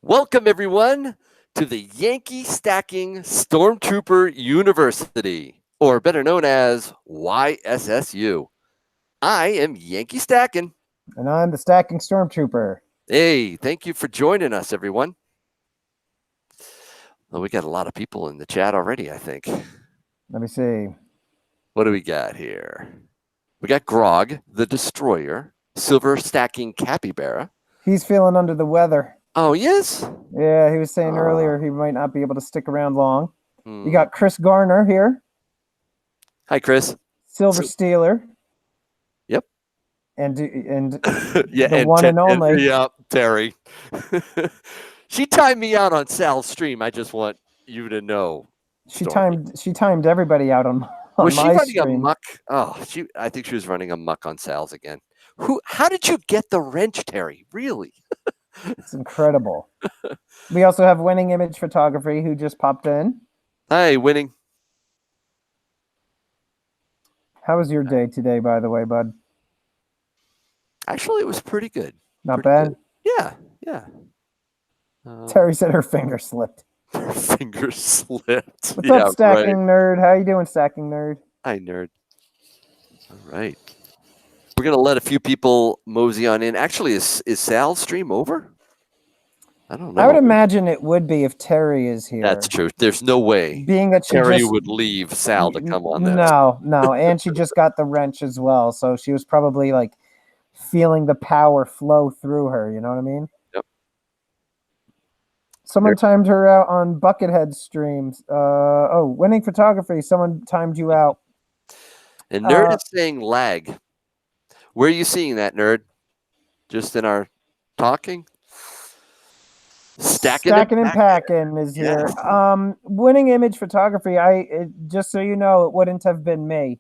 Welcome, everyone, to the Yankee Stacking Stormtrooper University, or better known as YSSU. I am Yankee Stacking. And I'm the Stacking Stormtrooper. Hey, thank you for joining us, everyone. Well, we got a lot of people in the chat already, I think. Let me see. What do we got here? We got Grog, the Destroyer, Silver Stacking Capybara. He's feeling under the weather. Oh, yes? Yeah, he was saying earlier he might not be able to stick around long. Hmm. You got Chris Garner here. Hi, Chris. Silver Stealer. Yep. And yeah, the one and only. Yeah, Terry. She timed me out on Sal's stream. I just want you to know. She timed everybody out on Was she my running stream. amok? Oh, I think she was running amok on Sal's again. How did you get the wrench, Terry? Really? It's incredible. We also have Winning Image Photography, who just popped in. Hi, Winning. How was your day today, by the way, bud? Actually, it was pretty good. Not bad? Good. Yeah. Terry said her finger slipped. Her finger slipped. What's up, Stacking Nerd? How you doing, Stacking Nerd? Hi, Nerd. All right. We're going to let a few people mosey on in. Actually, is Sal's stream over? I don't know. I would imagine it would be if Terry is here. That's true. There's no way being that Terry would leave Sal to come on this. No. And she just got the wrench as well. So she was probably like feeling the power flow through her. You know what I mean? Yep. Someone timed her out on Buckethead streams. Winning Photography. Someone timed you out. And Nerd is saying lag. Where are you seeing that, Nerd? Just in our talking? Stacking and packing is here. Winning Image Photography. Just so you know, it wouldn't have been me.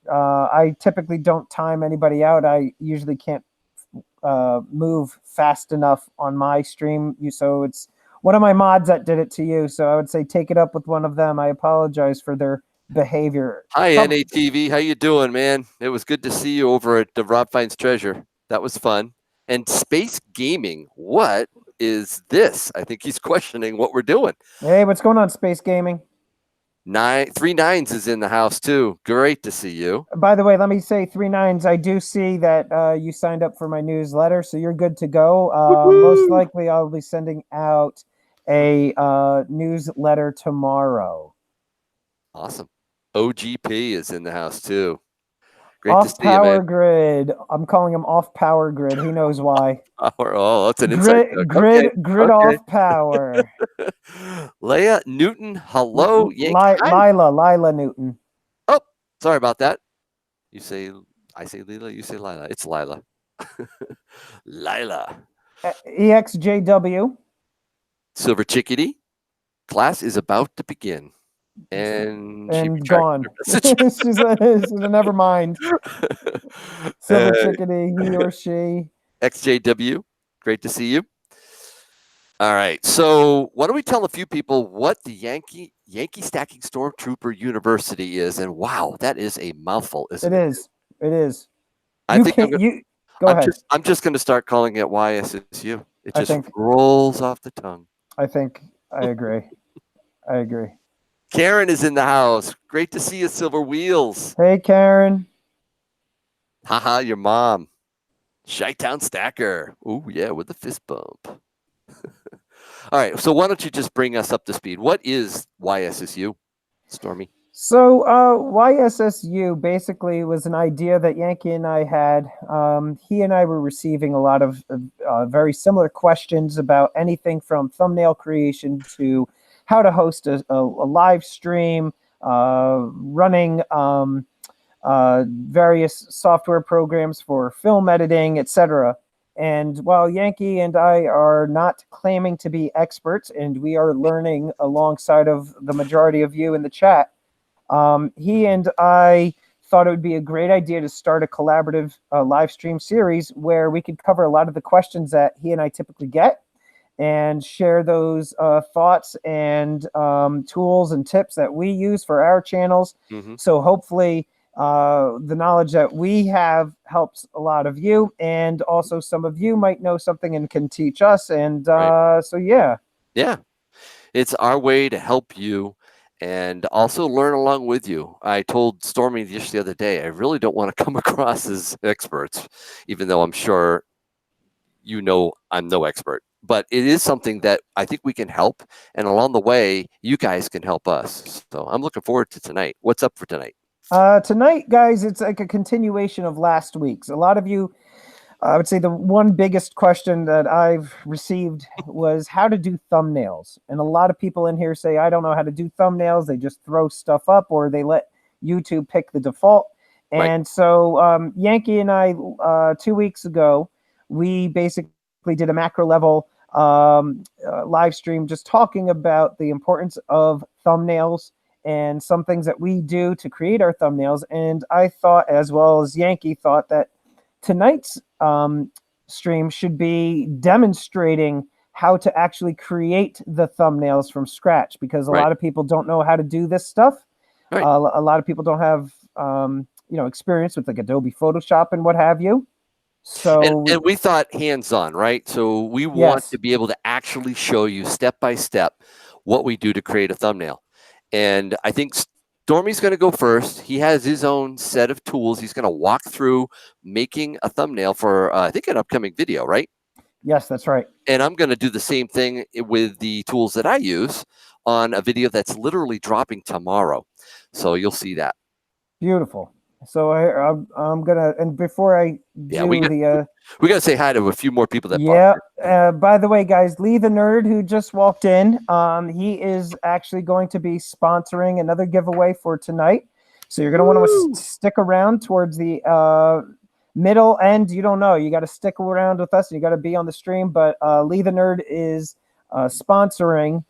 I typically don't time anybody out. I usually can't move fast enough on my stream. So it's one of my mods that did it to you. So I would say take it up with one of them. I apologize for their behavior. Hi, NATV. How you doing, man? It was good to see you over at the Rob Finds Treasure. That was fun. And Space Gaming. What is this? I think he's questioning what we're doing. Hey, what's going on, Space Gaming? 39s is in the house too. Great to see you. By the way, let me say 39s. I do see that you signed up for my newsletter, so you're good to go. Most likely, I'll be sending out a newsletter tomorrow. Awesome. OGP is in the house too. Great off to see power you, man. Grid. I'm calling him off power grid. He knows why. Oh, that's an insight. Grid off power. Leia Newton, hello. Lila Newton. Oh, sorry about that. I say Lila, you say Lila. It's Lila. Lila. EXJW. Silver Chickadee. Class is about to begin. And gone. she's a never mind. Silver Chickadee, he or she. XJW, great to see you. All right, so why don't we tell a few people what the Yankee Stacking Stormtrooper University is? And wow, that is a mouthful, isn't it? It is. Go ahead. I'm just going to start calling it YSSU. It just rolls off the tongue. I agree. I agree. Karen is in the house. Great to see you, Silver Wheels. Hey, Karen. Haha, your mom. Chi-Town Stacker. Oh, yeah, with the fist bump. All right, so why don't you just bring us up to speed? What is YSSU, Stormy? So YSSU basically was an idea that Yankee and I had. He and I were receiving a lot of very similar questions about anything from thumbnail creation to how to host a live stream, running various software programs for film editing, etc. And while Yankee and I are not claiming to be experts, and we are learning alongside of the majority of you in the chat, he and I thought it would be a great idea to start a collaborative live stream series where we could cover a lot of the questions that he and I typically get and share those thoughts and tools and tips that we use for our channels. So hopefully The knowledge that we have helps a lot of you, and also some of you might know something and can teach us. And Right. so, yeah. Yeah. It's our way to help you and also learn along with you. I told Stormy just the other day, I really don't want to come across as experts, even though I'm sure I'm no expert. But it is something that I think we can help. And along the way, you guys can help us. So I'm looking forward to tonight. What's up for tonight? Tonight, guys, it's like a continuation of last week's. A lot of you, I would say the one biggest question that I've received was how to do thumbnails. And a lot of people in here say, I don't know how to do thumbnails. They just throw stuff up or they let YouTube pick the default. Right. And so Yankee and I, 2 weeks ago, we basically did a macro level live stream just talking about the importance of thumbnails and some things that we do to create our thumbnails. And I thought, as well as Yankee thought, that tonight's stream should be demonstrating how to actually create the thumbnails from scratch, because a Right. lot of people don't know how to do this stuff. Right. A lot of people don't have experience with like Adobe Photoshop and what have you. So And we thought hands-on, right? So we want yes, to be able to actually show you step by step what we do to create a thumbnail. And I think Stormy's going to go first. He has his own set of tools. He's going to walk through making a thumbnail for, I think, an upcoming video, right? yes, that's right. And I'm going to do the same thing with the tools that I use on a video that's literally dropping tomorrow. So you'll see that. Beautiful. So I'm gonna, and before I do we got to say hi to a few more people that yeah. By the way, guys, Lee the Nerd, who just walked in, he is actually going to be sponsoring another giveaway for tonight. So you're going to want to stick around towards the middle end. You don't know. You got to stick around with us and you got to be on the stream. But Lee the Nerd is sponsoring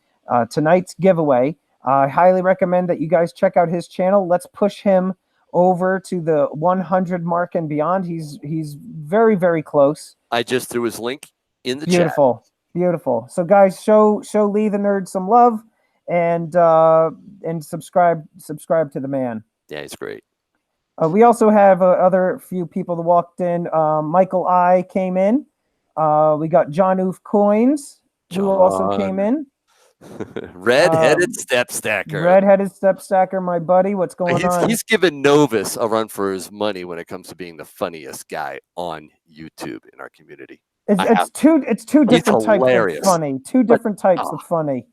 tonight's giveaway. I highly recommend that you guys check out his channel. Let's push him over to the 100 mark and beyond. He's very, very close. I just threw his link in the Beautiful. chat. Beautiful. So guys, show Lee the Nerd some love and subscribe to the man. Yeah, he's great. We also have other few people that walked in. Michael I came in. We got John Oof Coins, who also came in. Red-headed step stacker. Red-headed step stacker, my buddy. What's going on? He's given Novus a run for his money when it comes to being the funniest guy on YouTube in our community. It's two different types of funny. Two different types of funny.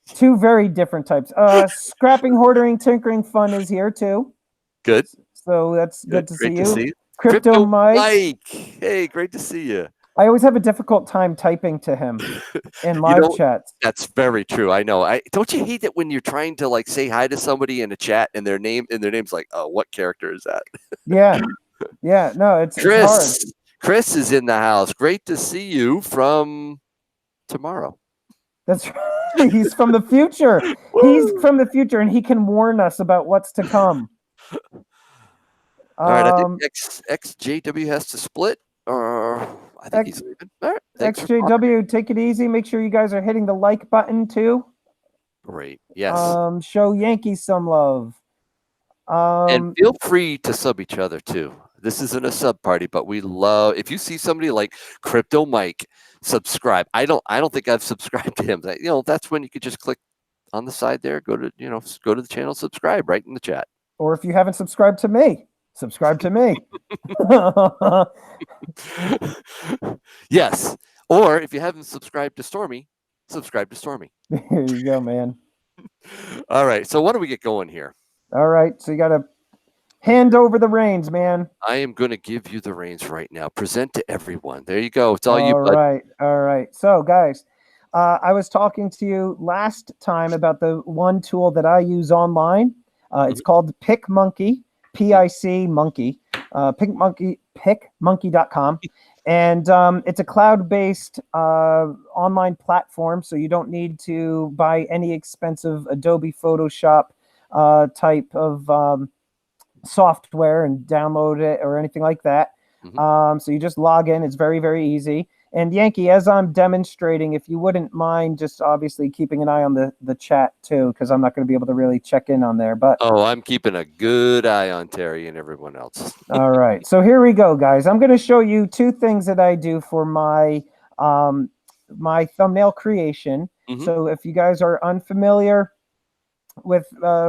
Two very different types. Scrapping, hoarding, tinkering fun is here too. Good. So that's good to see you. Crypto Mike. Hey, great to see you. I always have a difficult time typing to him in live chats. That's very true. I know. Don't you hate it when you're trying to like say hi to somebody in a chat and their name's like, oh, what character is that? Yeah. Yeah. No, it's Chris. It's hard. Chris is in the house. Great to see you from tomorrow. That's right. He's from the future. He's from the future and he can warn us about what's to come. All right. I think XJW has to split. I think he's leaving. All right. XJW, take it easy. Make sure you guys are hitting the like button too. Great. Yes. Show Yankee some love. And feel free to sub each other too. This isn't a sub party, but we love if you see somebody like Crypto Mike, subscribe. I don't think I've subscribed to him. That's when you could just click on the side there, go to the channel, subscribe right in the chat. Or if you haven't subscribed to me, subscribe to me. Yes. Or if you haven't subscribed to Stormy, subscribe to Stormy. There you go, man. All right. So what do we get going here? All right. So you got to hand over the reins, man. I am going to give you the reins right now. Present to everyone. There you go. It's all you, bud. All right. So, guys, I was talking to you last time about the one tool that I use online. It's called PicMonkey, P-I-C monkey, PicMonkey.com. And it's a cloud-based online platform, so you don't need to buy any expensive Adobe Photoshop type of software and download it or anything like that. So you just log in. It's very, very easy. And Yankee, as I'm demonstrating, if you wouldn't mind just obviously keeping an eye on the chat too, because I'm not going to be able to really check in on there. But Oh, I'm keeping a good eye on Terry and everyone else. all right, so here we go, guys. I'm going to show you two things that I do for my thumbnail creation. Mhm. So if you guys are unfamiliar with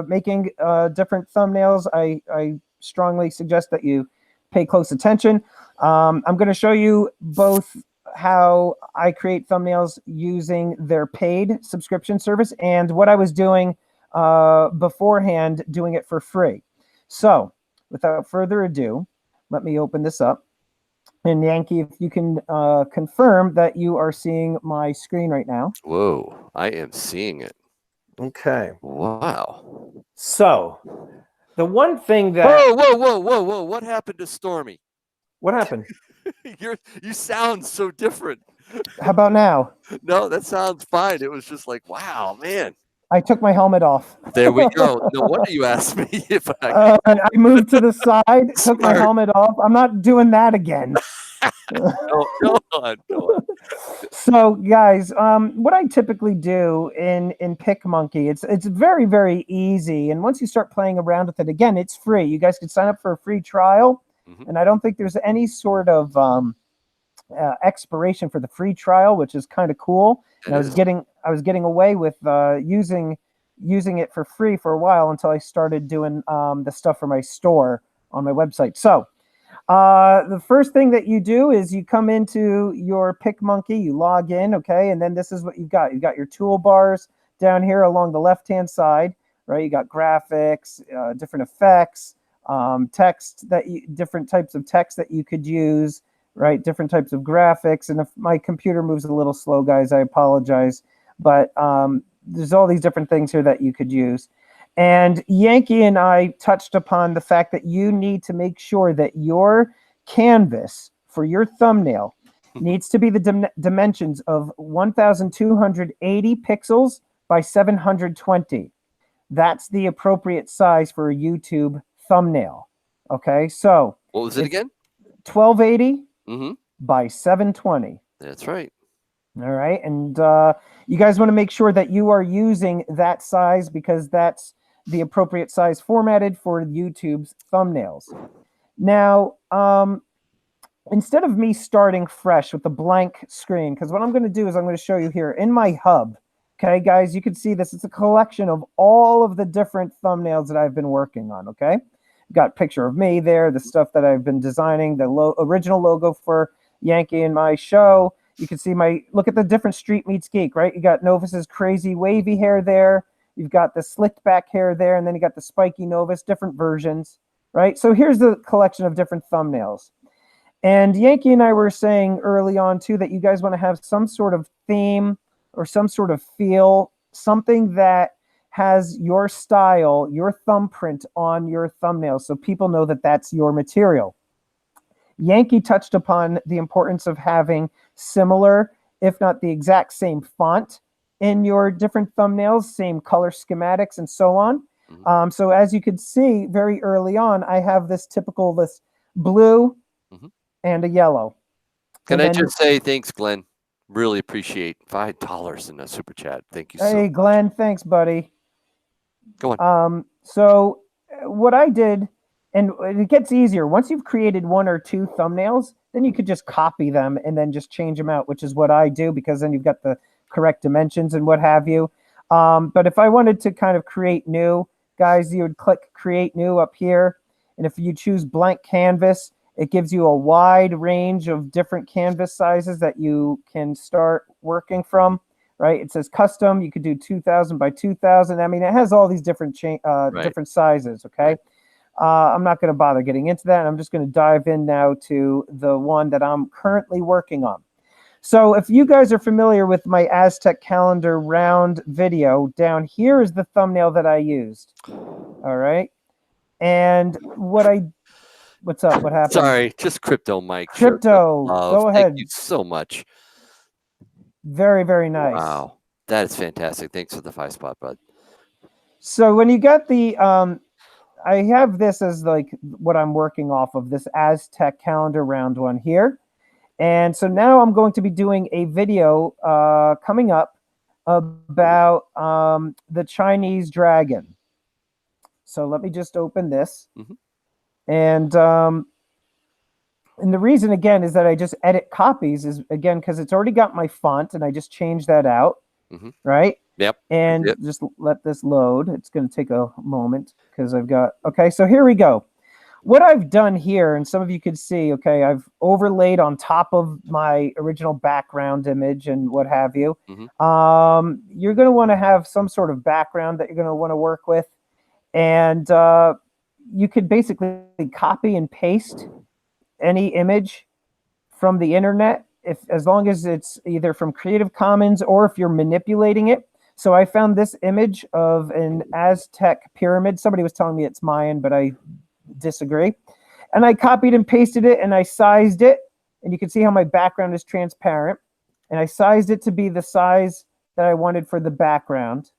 making different thumbnails, I strongly suggest that you pay close attention. I'm going to show you both how I create thumbnails using their paid subscription service and what I was doing beforehand, doing it for free. So without further ado, let me open this up. And Yankee, if you can confirm that you are seeing my screen right now. Whoa, I am seeing it. Okay. Wow. So the one thing that... Whoa. What happened to Stormy? What happened? You sound so different. How about now? No, that sounds fine. It was just like, wow, man. I took my helmet off. There we go. No wonder you asked me if I And I moved to the side, took my Smart. helmet off. I'm not doing that again. Go on. So, guys, what I typically do in PicMonkey, it's very, very easy. And once you start playing around with it, again, it's free. You guys can sign up for a free trial. Mhm. And I don't think there's any sort of expiration for the free trial, which is kind of cool. And I was getting away with using it for free for a while until I started doing the stuff for my store on my website. So the first thing that you do is you come into your PicMonkey, you log in, okay, and then this is what you've got. You've got your toolbars down here along the left-hand side, right? You got graphics, different effects, text different types of text that you could use, right? Different types of graphics. And if my computer moves a little slow, guys, I apologize. But there's all these different things here that you could use. And Yankee and I touched upon the fact that you need to make sure that your canvas for your thumbnail needs to be the dimensions of 1,280 pixels by 720. That's the appropriate size for a YouTube thumbnail. Okay, so what was it again? 1280 Mm-hmm. by 720. That's right. All right, and you guys want to make sure that you are using that size because that's the appropriate size formatted for YouTube's thumbnails. Now, instead of me starting fresh with a blank screen, because what I'm going to do is I'm going to show you here in my hub. Okay, guys, you can see this. It's a collection of all of the different thumbnails that I've been working on, okay? Got a picture of me there, the stuff that I've been designing, the original logo for Yankee and my show. You can see look at the different Street Meets Geek, right? You got Novus's crazy wavy hair there. You've got the slicked back hair there, and then you got the spiky Novus, different versions, right? So here's the collection of different thumbnails. And Yankee and I were saying early on, too, that you guys want to have some sort of theme or some sort of feel, something that has your style, your thumbprint on your thumbnail so people know that that's your material. Yankee touched upon the importance of having similar, if not the exact same font in your different thumbnails, same color schematics and so on. Mm-hmm. So as you could see very early on, I have this blue and a yellow. Can I just say thanks, Glenn? Really appreciate $5 in a super chat. Thank you so much. Hey, Glenn, thanks, buddy. Go on. So what I did, and it gets easier. Once you've created one or two thumbnails, then you could just copy them and then just change them out, which is what I do because then you've got the correct dimensions and what have you. But if I wanted to kind of create new, guys, you would click Create New up here. And if you choose Blank Canvas, it gives you a wide range of different canvas sizes that you can start working from. Right, it says custom. You could do 2,000 by 2,000. I mean, it has all these different different sizes. Okay, I'm not going to bother getting into that. I'm just going to dive in now to the one that I'm currently working on. So, if you guys are familiar with my Aztec calendar round video, down here is the thumbnail that I used. All right, and what's up? What happened? Sorry, just Crypto Mike. Crypto, go ahead. Thank you so much. Very, very nice. Wow, that is fantastic. Thanks for the 5-spot, bud. So when you got the, I have this as like what I'm working off of, this Aztec calendar round one here. And so now I'm going to be doing a video coming up about the Chinese dragon. So let me just open this. Mhm. And the reason, again, is that I just edit copies is, again, because it's already got my font and I just changed that out, Mhm. right? Yep. And Yep. just let this load. It's going to take a moment because I've got, okay, so here we go. What I've done here, and some of you could see, okay, I've overlaid on top of my original background image and what have you. Mhm. You're going to want to have some sort of background that you're going to want to work with. And you could basically copy and paste any image from the internet, as long as it's either from Creative Commons or if you're manipulating it. So I found this image of an Aztec pyramid. Somebody was telling me it's Mayan, but I disagree. And I copied and pasted it and I sized it. And you can see how my background is transparent. And I sized it to be the size that I wanted for the background.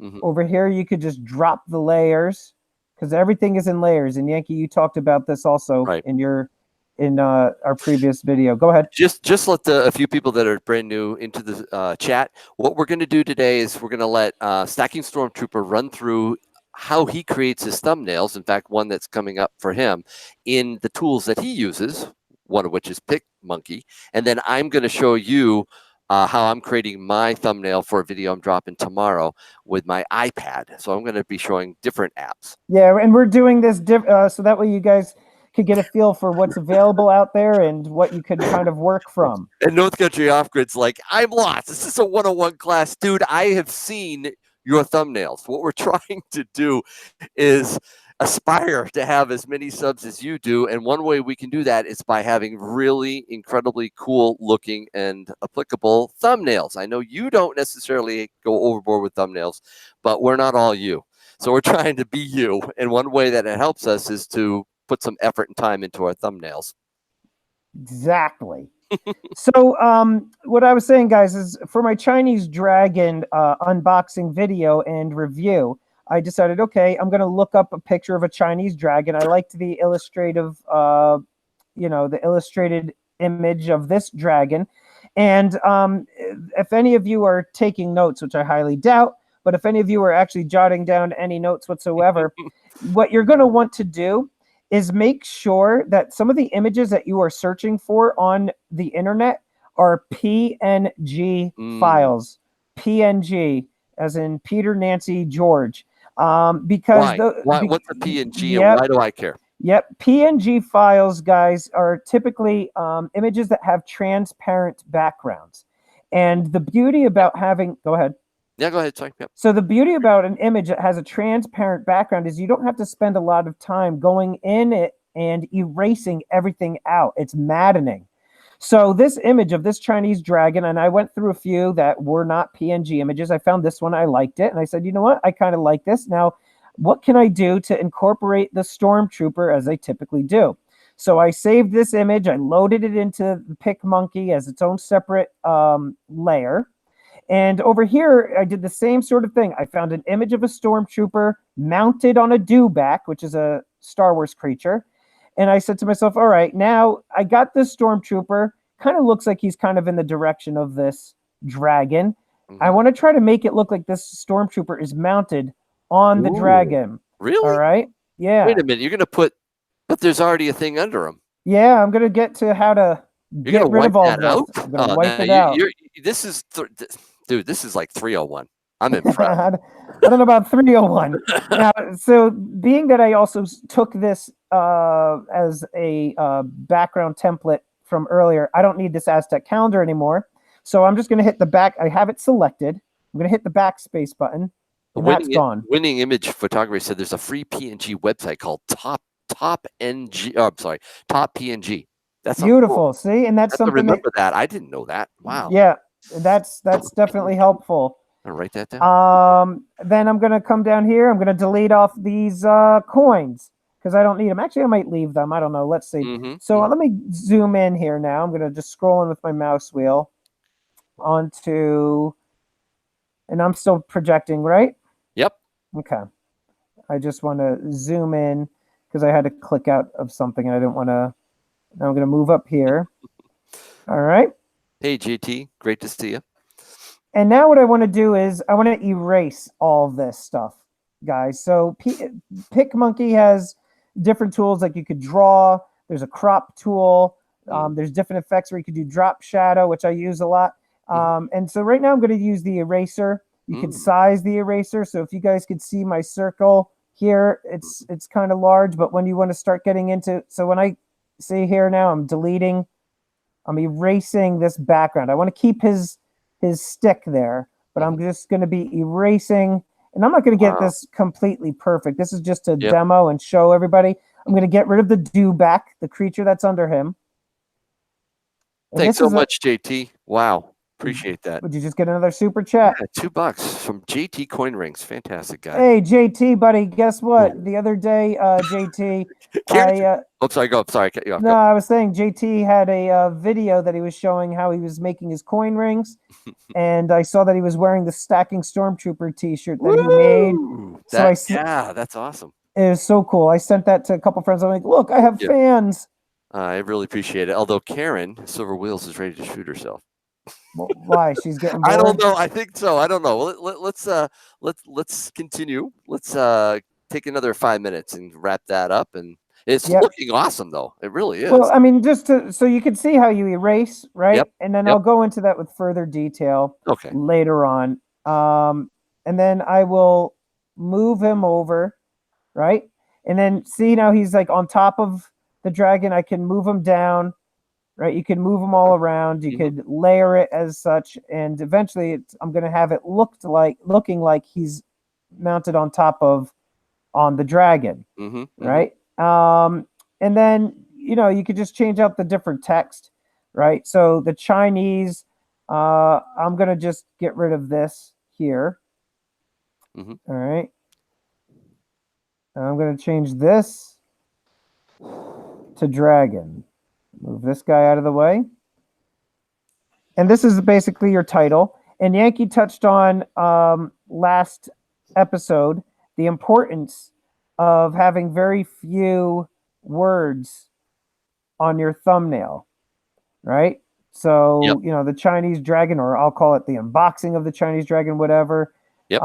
Mhm. Over here, you could just drop the layers because everything is in layers. And Yankee, you talked about this also Right. in our previous video. Go ahead. Just let a few people that are brand new into the chat. What we're going to do today is we're going to let Stacking Stormtrooper run through how he creates his thumbnails. In fact, one that's coming up for him in the tools that he uses, one of which is PicMonkey. And then I'm going to show you how I'm creating my thumbnail for a video I'm dropping tomorrow with my iPad. So I'm going to be showing different apps. Yeah, and we're doing this so that way you guys could get a feel for what's available out there and what you could kind of work from. And North Country Off Grid's like, I'm lost. This is a 101 class. Dude, I have seen your thumbnails. What we're trying to do is aspire to have as many subs as you do. And one way we can do that is by having really incredibly cool looking and applicable thumbnails. I know you don't necessarily go overboard with thumbnails, but we're not all you. So we're trying to be you. And one way that it helps us is to put some effort and time into our thumbnails. Exactly. So what I was saying, guys, is for my Chinese dragon unboxing video and review, I decided, okay, I'm going to look up a picture of a Chinese dragon. I liked the illustrative, the illustrated image of this dragon. And if any of you are taking notes, which I highly doubt, but if any of you are actually jotting down any notes whatsoever, what you're going to want to do is make sure that some of the images that you are searching for on the internet are PNG files. PNG, as in Peter, Nancy, George. Because why? What's a PNG and yep, why do I care? Yep, PNG files, guys, are typically images that have transparent backgrounds. And the beauty about having, go ahead. Yeah, go ahead. Sorry. Yep. So the beauty about an image that has a transparent background is you don't have to spend a lot of time going in it and erasing everything out. It's maddening. So this image of this Chinese dragon, and I went through a few that were not PNG images. I found this one, I liked it. And I said, you know what? I kind of like this. Now, what can I do to incorporate the Stormtrooper as I typically do? So I saved this image. I loaded it into the PicMonkey as its own separate layer. And over here, I did the same sort of thing. I found an image of a stormtrooper mounted on a dewback, which is a Star Wars creature. And I said to myself, all right, now I got this stormtrooper. Kind of looks like he's kind of in the direction of this dragon. Mm-hmm. I want to try to make it look like this stormtrooper is mounted on the dragon. Really? All right. Yeah. Wait a minute. You're going to put, but there's already a thing under him. Yeah, I'm going to get to how to get rid of all this. Out? I'm going to wipe it out. This is, dude, this is like 301. I'm impressed. I don't know about 301. Now, so being that I also took this as a background template from earlier, I don't need this Aztec calendar anymore. So I'm just going to hit the back. I have it selected. I'm going to hit the backspace button, and that's gone. Winning Image Photography said there's a free PNG website called Top PNG. That's beautiful. Cool. See, and that's something. Remember that. I didn't know that. Wow. Yeah, that's definitely helpful. I'll write that down. Then I'm going to come down here. I'm going to delete off these coins because I don't need them. Actually, I might leave them. I don't know. Let's see. Let me zoom in here now. I'm going to just scroll in with my mouse wheel onto, and I'm still projecting, right? Yep. Okay. I just want to zoom in because I had to click out of something and I didn't want to. Now I'm going to move up here. All right. Hey, JT, great to see you. And now what I want to do is I want to erase all of this stuff, guys. So PicMonkey has different tools, like you could draw. There's a crop tool. There's different effects where you could do drop shadow, which I use a lot. And so right now I'm going to use the eraser. You could size the eraser. So if you guys could see my circle here, it's kind of large. But when you want to start getting into, so when I see here now, I'm erasing this background. I want to keep his stick there, but I'm just going to be erasing, and I'm not going to get this completely perfect. This is just a demo and show everybody. I'm going to get rid of the dewback, the creature that's under him. And thanks so much, JT. Wow. Appreciate that. Would you just get another super chat? Yeah, $2 from JT Coin Rings. Fantastic guy. Hey, JT, buddy, guess what? The other day, JT, sorry, go. Sorry, cut you off. No, I was saying JT had a video that he was showing how he was making his coin rings, and I saw that he was wearing the Stacking Stormtrooper T-shirt that he made. Yeah, that's awesome. It was so cool. I sent that to a couple friends. I'm like, look, I have fans. I really appreciate it. Although Karen Silver Wheels is ready to shoot herself. Well, why? She's getting bored? I don't know. I think so. I don't know. Let's continue. Let's take another 5 minutes and wrap that up. And it's looking awesome, though. It really is. Well, I mean, so you can see how you erase, right? And then I'll go into that with further detail later on. And then I will move him over, right? And then see now he's like on top of the dragon. I can move him down. Right, you can move them all around. You could layer it as such, and eventually, I'm going to have it looking like he's mounted on the dragon, right? And then you could just change out the different text, right? So the Chinese, I'm going to just get rid of this here. All right, I'm going to change this to dragon. Move this guy out of the way. And this is basically your title. And Yankee touched on last episode the importance of having very few words on your thumbnail, right? So, the Chinese dragon, or I'll call it the unboxing of the Chinese dragon, whatever. You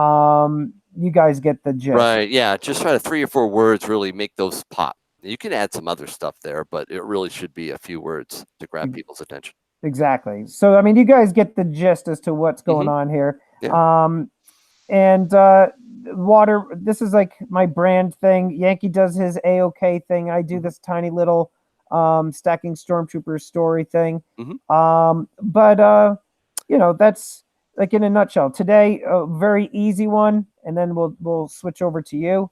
guys get the gist. Right, yeah. Just try to 3 or 4 words really make those pop. You can add some other stuff there, but it really should be a few words to grab people's attention. Exactly. So, I mean, you guys get the gist as to what's going on here. And water, this is like my brand thing. Yankee does his A-OK thing. I do this tiny little Stacking Stormtrooper story thing. But that's like in a nutshell. Today, a very easy one, and then we'll switch over to you.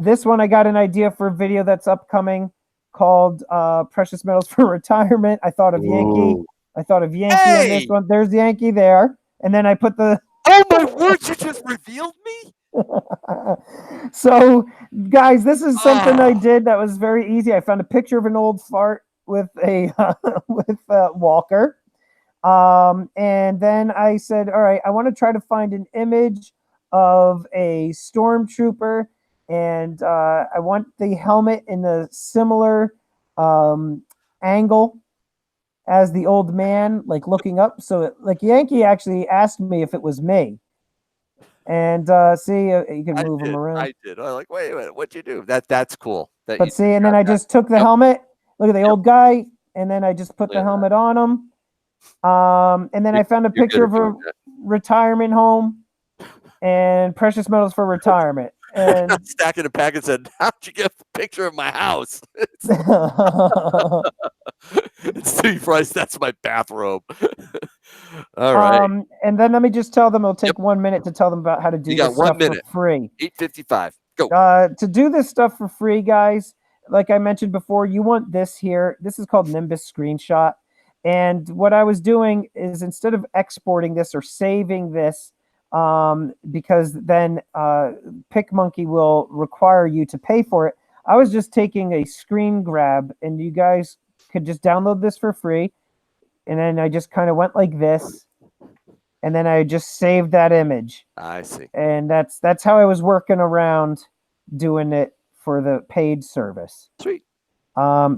This one, I got an idea for a video that's upcoming called Precious Metals for Retirement. I thought of Yankee. I thought of Yankee on this one. There's Yankee there. And then I put the... Oh, my word, you just revealed me? So, guys, this is something I did that was very easy. I found a picture of an old fart with a Walker. And then I said, all right, I want to try to find an image of a stormtrooper, and I want the helmet in a similar angle as the old man, like looking up. So, like Yankee actually asked me if it was me, and see, you can move him around. I did. I'm like, wait a minute, what'd you do? That's cool. But see, and then I just took the helmet. Look at the old guy, and then I just put the helmet on him. And then I found a picture of a retirement home and precious metals for retirement. And stacking a pack and said, how'd you get a picture of my house? It's too price. That's my bathrobe. All right. And then let me just tell them, it'll take 1 minute to tell them about how to do this stuff for free. 8:55. Go. To do this stuff for free, guys, like I mentioned before, you want this here. This is called Nimbus Screenshot. And what I was doing is, instead of exporting this or saving this, because then PicMonkey will require you to pay for it, I was just taking a screen grab, and you guys could just download this for free. And then I just kind of went like this, and then I just saved that image. I see. And that's how I was working around doing it for the paid service. Sweet.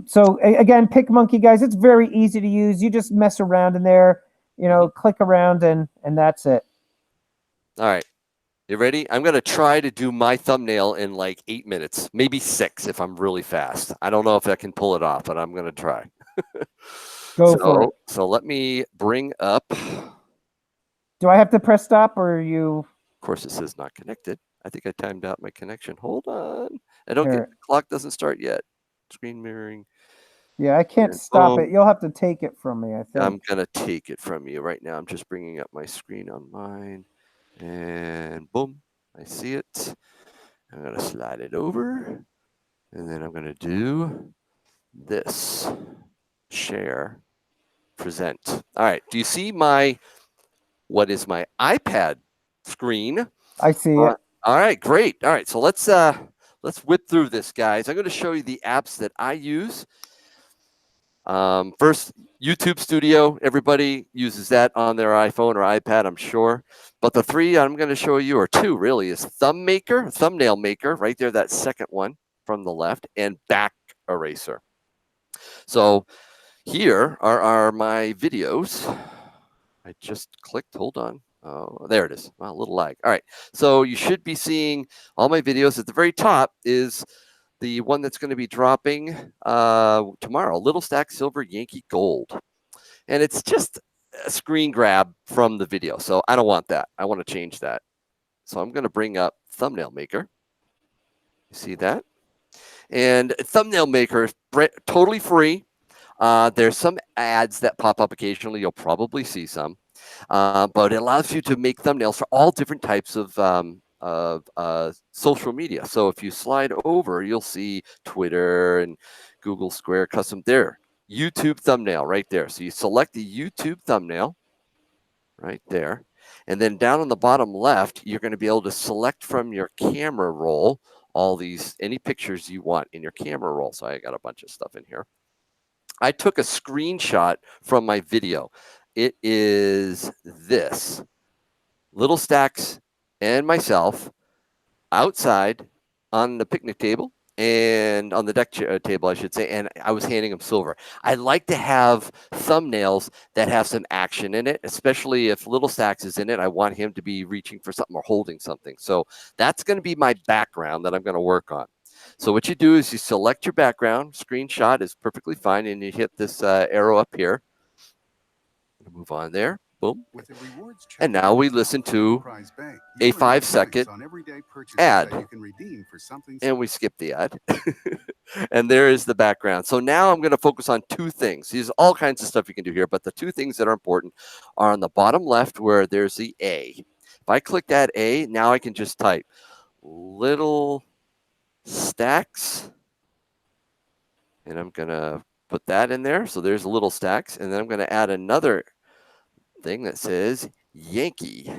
So again, PicMonkey, guys, it's very easy to use. You just mess around in there, click around, and that's it. All right. You ready? I'm going to try to do my thumbnail in like 8 minutes, maybe 6 if I'm really fast. I don't know if I can pull it off, but I'm going to try. Go for it. So let me bring up. Do I have to press stop or are you? Of course, it says not connected. I think I timed out my connection. Hold on. I don't Here. get the clock doesn't start yet. Screen mirroring. Yeah, I can't stop it. You'll have to take it from me, I think. I'm going to take it from you right now. I'm just bringing up my screen on mine. And boom, I see it. I'm going to slide it over. And then I'm going to do this. Share. Present. All right. Do you see what is my iPad screen? I see it. All right, great. All right, so let's whip through this, guys. I'm going to show you the apps that I use. First, YouTube Studio. Everybody uses that on their iPhone or iPad, I'm sure. But the 3 I'm going to show you, or 2 really, is Thumbnail Maker, right there, that second one from the left, and Back Eraser. So here are my videos. I just clicked. Hold on. Oh, there it is. Wow, a little lag. All right. So you should be seeing all my videos. At the very top is the one that's going to be dropping tomorrow, Little Stack Silver Yankee Gold. And it's just a screen grab from the video. So I don't want that. I want to change that. So I'm going to bring up Thumbnail Maker. You see that? And Thumbnail Maker is totally free. There's some ads that pop up occasionally. You'll probably see some. But it allows you to make thumbnails for all different types of social media. So if you slide over, you'll see Twitter and Google Square custom there. YouTube thumbnail right there. So you select the YouTube thumbnail right there. And then down on the bottom left, you're going to be able to select from your camera roll any pictures you want in your camera roll. So I got a bunch of stuff in here. I took a screenshot from my video. It is this. Little Stacks and myself outside on the picnic table and on the deck table, I should say, and I was handing them silver. I like to have thumbnails that have some action in it, especially if Little Stacks is in it. I want him to be reaching for something or holding something. So that's going to be my background that I'm going to work on. So what you do is you select your background. Screenshot is perfectly fine, and you hit this arrow up here. Move on there. Boom. And now we listen to a 5-second ad. And we skip the ad. And there is the background. So now I'm going to focus on 2 things. There's all kinds of stuff you can do here, but the 2 things that are important are on the bottom left where there's the A. If I click that A, now I can just type Little Stacks. And I'm going to put that in there. So there's Little Stacks. And then I'm going to add another thing that says Yankee.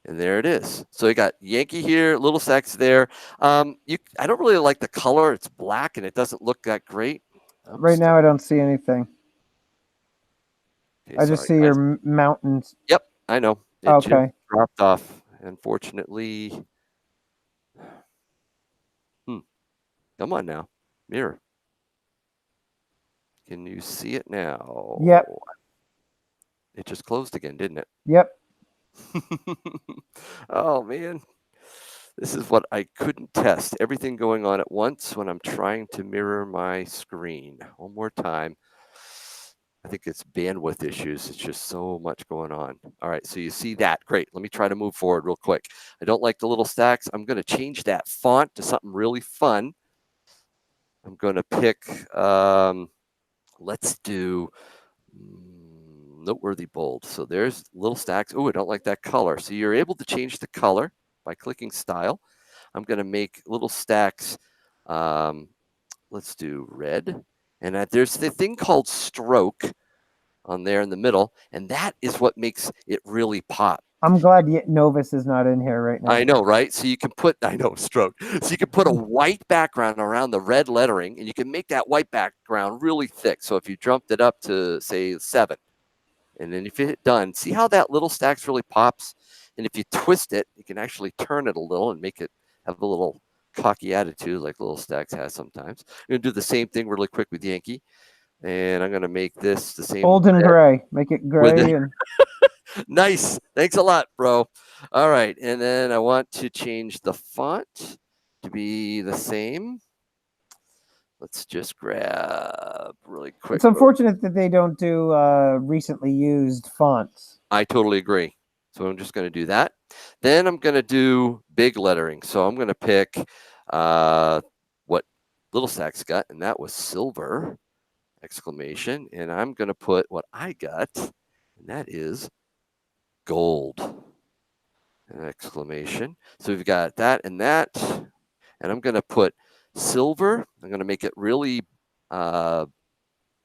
And there it is. So you got Yankee here, Little Stacks there. I don't really like the color. It's black and it doesn't look that great. Right now I don't see anything. Okay, I just see your mountains. Yep, I know. It okay. just dropped off, unfortunately. Come on now. Mirror. Can you see it now? Yep. It just closed again, didn't it? Yep. Oh, man. This is what I couldn't test. Everything going on at once when I'm trying to mirror my screen. One more time. I think it's bandwidth issues. It's just so much going on. All right, so you see that. Great. Let me try to move forward real quick. I don't like the little stacks. I'm going to change that font to something really fun. I'm going to pick, let's do noteworthy bold. So there's little stacks. Oh, I don't like that color. So you're able to change the color by clicking style. I'm going to make little stacks. Let's do red. And there's the thing called stroke on there in the middle. And that is what makes it really pop. I'm glad Novus is not in here right now. I know, right? So you can put, stroke. So you can put a white background around the red lettering, and you can make that white background really thick. So if you jumped it up to, say, 7, and then if you hit done, see how that little stacks really pops? And if you twist it, you can actually turn it a little and make it have a little cocky attitude like Little Stacks has sometimes. I'm going to do the same thing really quick with Yankee. And I'm going to make this the same Gold and red gray. Make it with gray it. and Nice. Thanks a lot, bro. All right. And then I want to change the font to be the same. Let's just grab really quick. it's unfortunate that they don't do recently used fonts. I totally agree. So I'm just going to do that. Then I'm going to do big lettering. So I'm going to pick what Little Stacks got, and that was silver, exclamation. And I'm going to put what I got, and that is gold, an exclamation. So we've got that and that. And I'm going to put silver. I'm going to make it really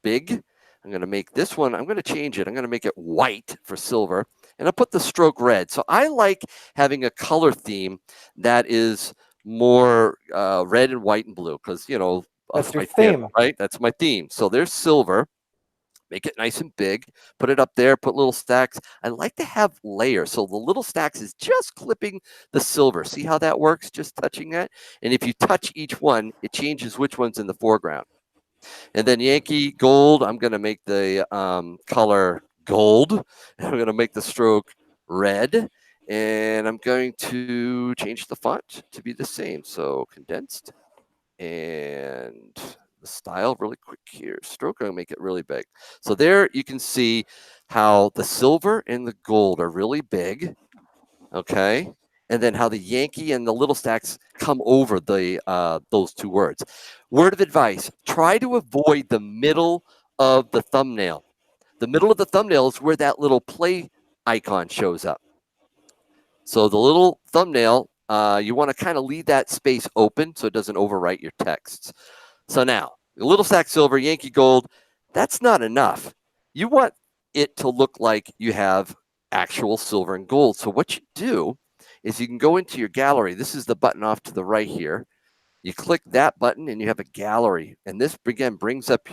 big. I'm going to make this one, I'm going to change it. I'm going to make it white for silver, and I'll put the stroke red. So I like having a color theme that is more red and white and blue because, you know, That's your my theme. channel, right? That's my theme. So there's silver. Make it nice and big, put it up there, put little stacks. I like to have layers. So the little stacks is just clipping the silver. See how that works? Just touching that. And if you touch each one, it changes which one's in the foreground. And then Yankee gold, I'm going to make the color gold. I'm going to make the stroke red. And I'm going to change the font to be the same. So condensed and the style really quick here. Stroke, I'm going to make it really big. So there you can see how the silver and the gold are really big. Okay. And then how the Yankee and the little stacks come over the those two words. Word of advice, try to avoid the middle of the thumbnail. The middle of the thumbnail is where that little play icon shows up. So the little thumbnail, you want to kind of leave that space open so it doesn't overwrite your texts. So now, Little Stack Silver, Yankee Gold, that's not enough. You want it to look like you have actual silver and gold. So what you do is you can go into your gallery. This is the button off to the right here. You click that button and you have a gallery. And this, again, brings up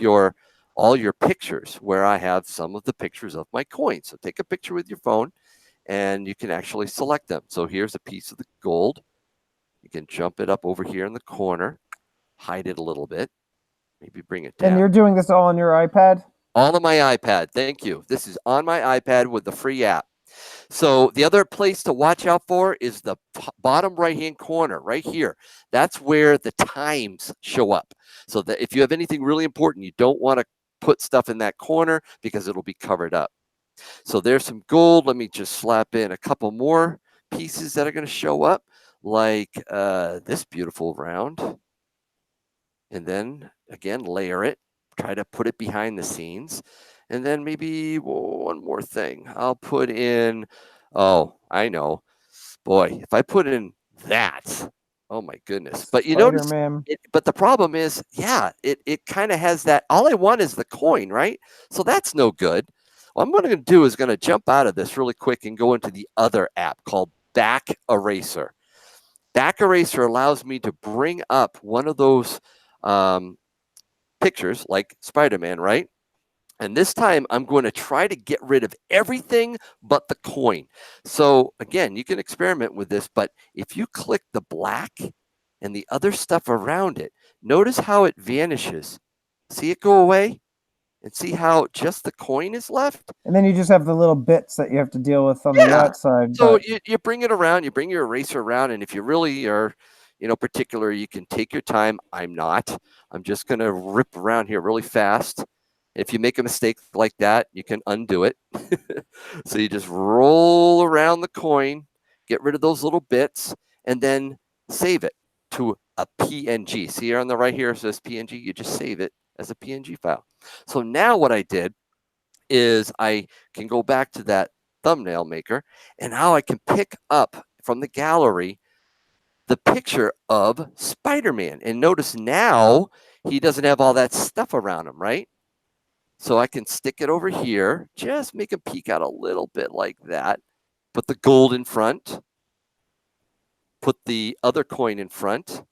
all your pictures where I have some of the pictures of my coins. So take a picture with your phone and you can actually select them. So here's a piece of the gold. You can jump it up over here in the corner, hide it a little bit, maybe bring it down. And you're doing this all on your iPad? All on my iPad. Thank you. This is on my iPad with the free app. So the other place to watch out for is the bottom right-hand corner right here. That's where the times show up. So that if you have anything really important, you don't want to put stuff in that corner because it'll be covered up. So there's some gold. Let me just slap in a couple more pieces that are going to show up, like this beautiful round. And then, again, layer it. Try to put it behind the scenes. And then maybe one more thing. I'll put in, oh, I know. Boy, if I put in that, oh my goodness. But you notice, but the problem is, yeah, it kind of has that. All I want is the coin, right? So that's no good. What I'm going to do is going to jump out of this really quick and go into the other app called Back Eraser. Back Eraser allows me to bring up one of those pictures like Spider-Man, right? And this time I'm going to try to get rid of everything but the coin. So again, you can experiment with this, but if you click the black and the other stuff around it, notice how it vanishes. See it go away? And see how just the coin is left? And then you just have the little bits that you have to deal with on the outside. So you bring it around, you bring your eraser around, and if you really are, particular, you can take your time. I'm not. I'm just going to rip around here really fast. If you make a mistake like that, you can undo it. So you just roll around the coin, get rid of those little bits, and then save it to a PNG. See here on the right here, it says PNG. You just save it as a PNG file. So now what I did is I can go back to that thumbnail maker, and now I can pick up from the gallery the picture of Spider-Man. And notice now he doesn't have all that stuff around him, right? So I can stick it over here, just make him peek out a little bit like that. Put the gold in front. Put the other coin in front.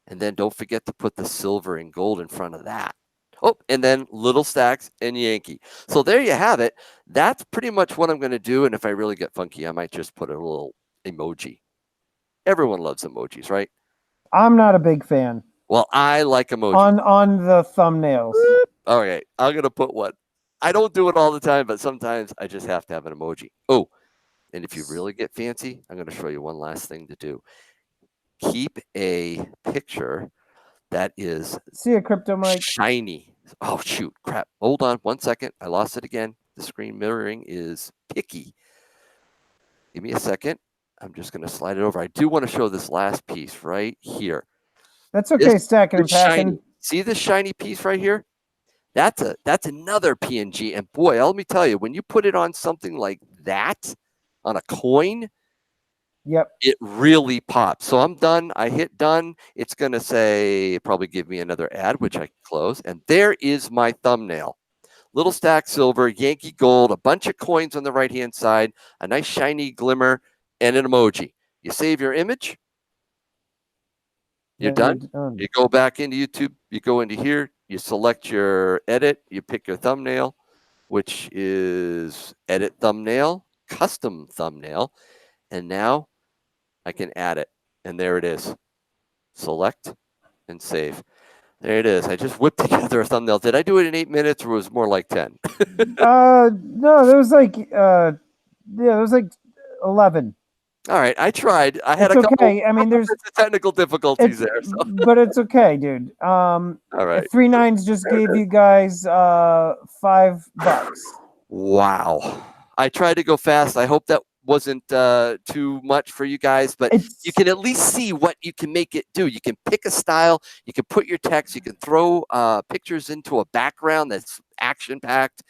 And then don't forget to put the silver and gold in front of that. Oh, and then Little Stacks and Yankee. So there you have it. That's pretty much what I'm going to do. And if I really get funky, I might just put a little emoji. Everyone loves emojis, right? I'm not a big fan Well, I like emoji. on the thumbnails. All right, I'm going to put one. I don't do it all the time, but sometimes I just have to have an emoji. Oh, and if you really get fancy, I'm going to show you one last thing to do. Keep a picture that is See a crypto Mike. shiny. Oh, shoot. Crap. Hold on 1 second. I lost it again. The screen mirroring is picky. Give me a second. I'm just going to slide it over. I do want to show this last piece right here. That's okay, This stacking and packing. shiny. See this shiny piece right here? That's another PNG. And boy, let me tell you, when you put it on something like that, on a coin, Yep. it really pops. So I'm done. I hit done. It's going to say, probably give me another ad, which I can close. And there is my thumbnail. Little stack silver, Yankee gold, a bunch of coins on the right-hand side, a nice shiny glimmer, and an emoji. You save your image. You're done. You go back into YouTube. You go into here. You select your edit. You pick your thumbnail, which is edit thumbnail, custom thumbnail. And now I can add it. And there it is. Select and save. There it is. I just whipped together a thumbnail. Did I do it in 8 minutes or was it more like 10? No, there was like it was like 11. All right, I tried. I had it's a couple. Okay. I mean, there's technical difficulties there. So. But it's okay, dude. All right. 3 nines just gave you guys $5. Wow. I tried to go fast. I hope that wasn't too much for you guys, but you can at least see what you can make it do. You can pick a style. You can put your text. You can throw pictures into a background that's action-packed,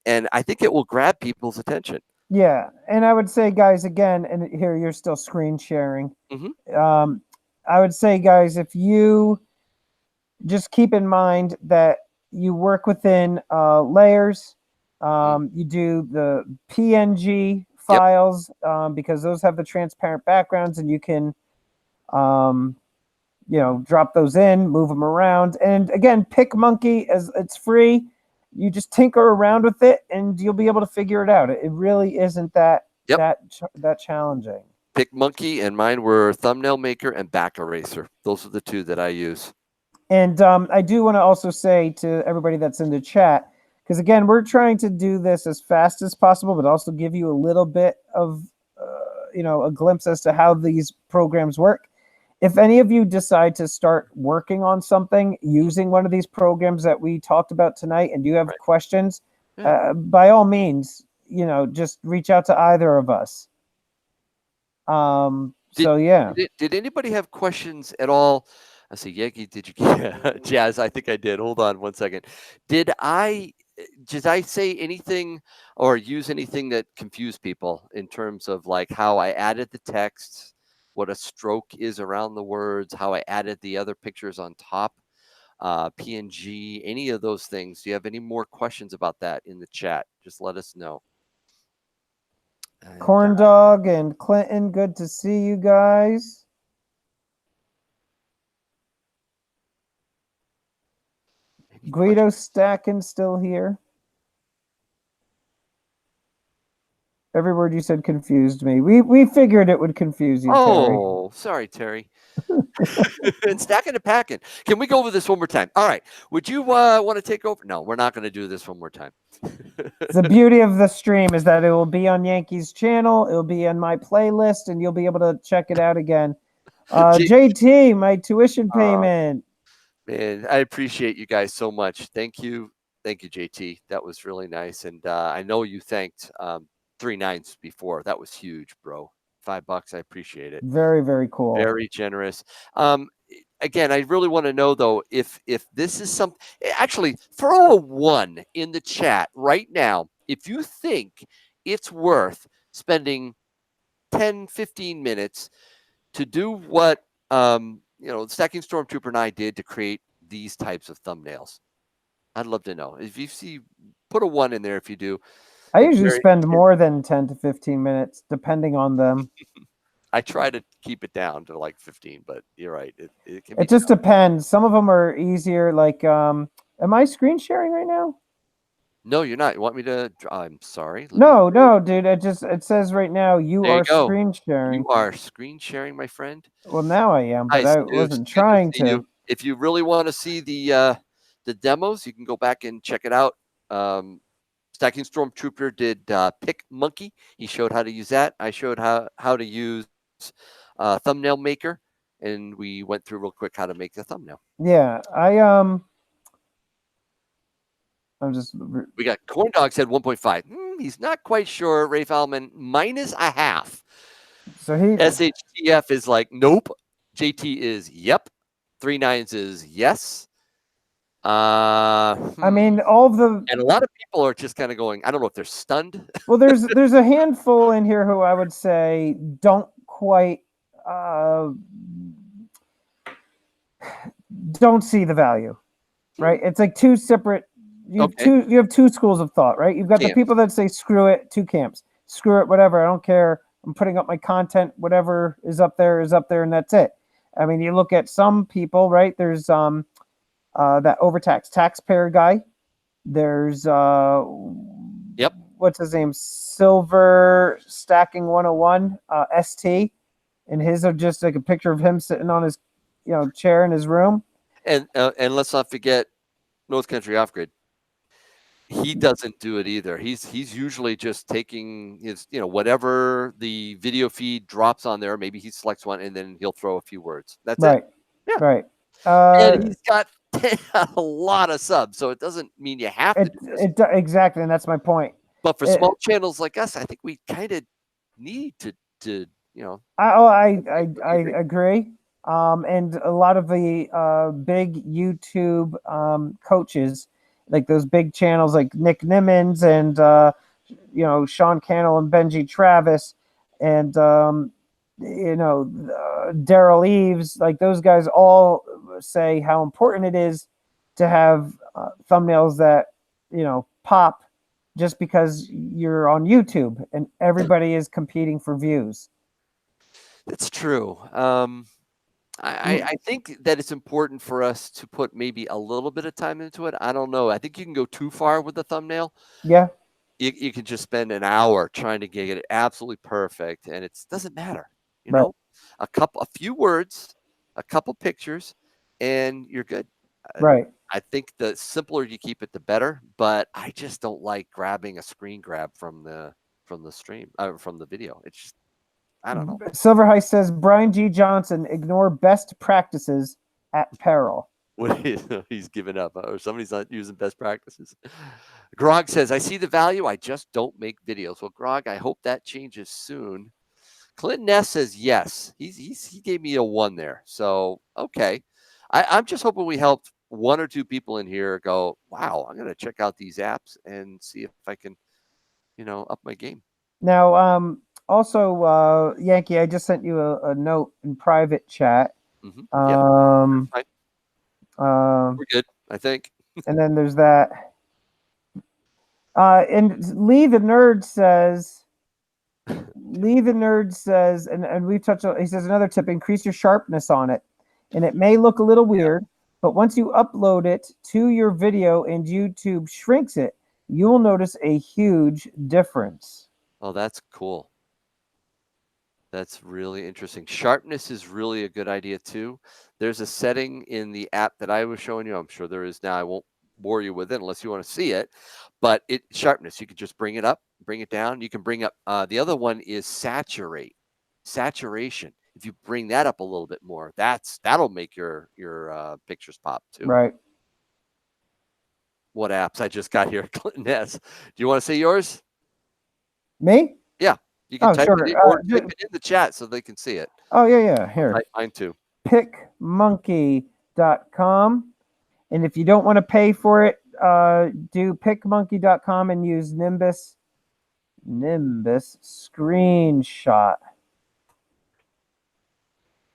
and I think it will grab people's attention. Yeah, and I would say, guys, again, and here you're still screen sharing. Mm-hmm. I would say, guys, if you just keep in mind that you work within layers, you do the PNG files because those have the transparent backgrounds, and you can, drop those in, move them around, and again, PicMonkey, as it's free. You just tinker around with it, and you'll be able to figure it out. It really isn't that challenging. PicMonkey and mine were Thumbnail Maker and Back Eraser. Those are the two that I use. And I do want to also say to everybody that's in the chat, because again, we're trying to do this as fast as possible, but also give you a little bit of, a glimpse as to how these programs work. If any of you decide to start working on something using one of these programs that we talked about tonight, and you have questions, by all means, just reach out to either of us. Did anybody have questions at all? I see, Yankee, did you get Jazz? I think I did. Hold on 1 second. Did I say anything or use anything that confused people in terms of like how I added the text, what a stroke is around the words, how I added the other pictures on top, PNG, any of those things? Do you have any more questions about that in the chat? Just let us know. Corn Dog and Clinton, good to see you guys. Guido Stacking still here. Every word you said confused me. We figured it would confuse you, Terry. Oh, sorry, Terry. And stacking and packing. Can we go over this one more time? All right. Would you want to take over? No, we're not going to do this one more time. The beauty of the stream is that it will be on Yankee's channel. It will be on my playlist, and you'll be able to check it out again. JT, my tuition payment. Man, I appreciate you guys so much. Thank you. Thank you, JT. That was really nice. And I know you thanked 3 nines before. That was huge, bro. $5. I appreciate it. Very, very cool. Very generous. Again, I really want to know, though, if this is something. Actually, throw a 1 in the chat right now if you think it's worth spending 10, 15 minutes to do what Stacking Stormtrooper and I did to create these types of thumbnails. I'd love to know. If you see, put a 1 in there if you do. I usually spend more than 10 to 15 minutes, depending on them. I try to keep it down to like 15, but you're right. It just depends. Some of them are easier. Like, am I screen sharing right now? No, you're not. You want me to? I'm sorry. Let me. No, dude. It says right now you There you are go. screen sharing. You are screen sharing, my friend. Well, now I am, but Nice, I dude. wasn't Good to trying see to. you. If you really want to see the demos, you can go back and check it out. Stacking Stormtrooper did PicMonkey. He showed how to use that. I showed how to use Thumbnail Maker, and we went through real quick how to make the thumbnail. Yeah, I'm just. We got Corn Dog said 1.5. He's not quite sure. Rafe Alman minus a half. So he. SHTF is like nope. JT is yep. 3 9s is yes. I mean, all the. And a lot of people are just kind of going, I don't know if they're stunned. Well, there's a handful in here who I would say don't quite don't see the value, right? It's like two separate. You have two schools of thought, right? You've got the people that say screw it, two camps. Screw it, whatever. I don't care. I'm putting up my content. Whatever is up there, and that's it. I mean, you look at some people, right? There's that overtaxed taxpayer guy. There's Yep. What's his name? Silver Stacking 101 ST, and his are just like a picture of him sitting on his chair in his room. And let's not forget North Country Off Grid. He doesn't do it either. He's usually just taking his whatever the video feed drops on there. Maybe he selects one and then he'll throw a few words. That's it. Yeah. Right. And he's got a lot of subs, so it doesn't mean you have to do this. Exactly, and that's my point. But for small channels like us, I think we kind of need to I agree. And a lot of the big YouTube coaches, like those big channels like Nick Nimmons and Sean Cannell and Benji Travis and Daryl Eves, like those guys all say how important it is to have thumbnails that pop just because you're on YouTube and everybody is competing for views. That's true. I think that it's important for us to put maybe a little bit of time into it. I don't know. I think you can go too far with the thumbnail. Yeah. You can just spend an hour trying to get it absolutely perfect, and it doesn't matter. A few words, a couple pictures, and you're good. Right. I think the simpler you keep it, the better. But I just don't like grabbing a screen grab from the stream, from the video. It's just, I don't know. Silver Heist says Brian G. Johnson, ignore best practices at peril. He's given up, or somebody's not using best practices. Grog says, I see the value. I just don't make videos. Well, Grog, I hope that changes soon. Clint Ness says yes. He gave me a 1 there. So, okay. I'm just hoping we helped 1 or 2 people in here go, wow, I'm going to check out these apps and see if I can, up my game. Now, also, Yankee, I just sent you a note in private chat. We're good, I think. And then there's that. And Lee the Nerd says, and we've touched on, he says another tip, increase your sharpness on it. And it may look a little weird, but once you upload it to your video and YouTube shrinks it, you will notice a huge difference. Oh, that's cool. That's really interesting. Sharpness is really a good idea too. There's a setting in the app that I was showing you. I'm sure there is now. I won't bore you with it unless you want to see it. But sharpness, you can just bring it up, bring it down. You can bring up the other one is saturation. If you bring that up a little bit more, that'll make your pictures pop too. Right. What apps I just got here, Clinton S. Do you want to say yours? Me? Yeah. You can type it in, or type it in the chat so they can see it. Oh, yeah. Here. Type mine too. PicMonkey.com. And if you don't want to pay for it, do PicMonkey.com and use Nimbus screenshot.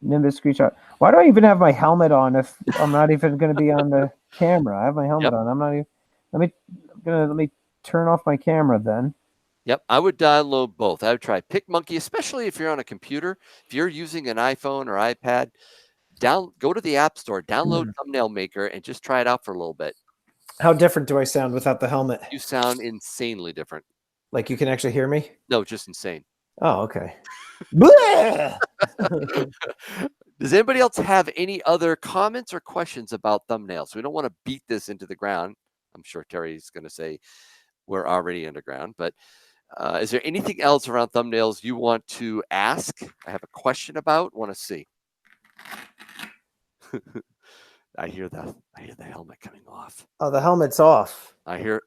Nimbus screenshot. Why do I even have my helmet on if I'm not even going to be on the camera? I have my helmet on. I'm not even. Let me turn off my camera then. Yep, I would download both. I would try PicMonkey, especially if you're on a computer. If you're using an iPhone or iPad, go to the App Store, download Thumbnail Maker, and just try it out for a little bit. How different do I sound without the helmet? You sound insanely different. Like you can actually hear me? No, just insane. Oh, okay. Bleh! Does anybody else have any other comments or questions about thumbnails? We don't want to beat this into the ground. I'm sure Terry's going to say we're already underground, but is there anything else around thumbnails you want to ask? I have a question about. Want to see? I hear the helmet coming off. Oh, the helmet's off. I hear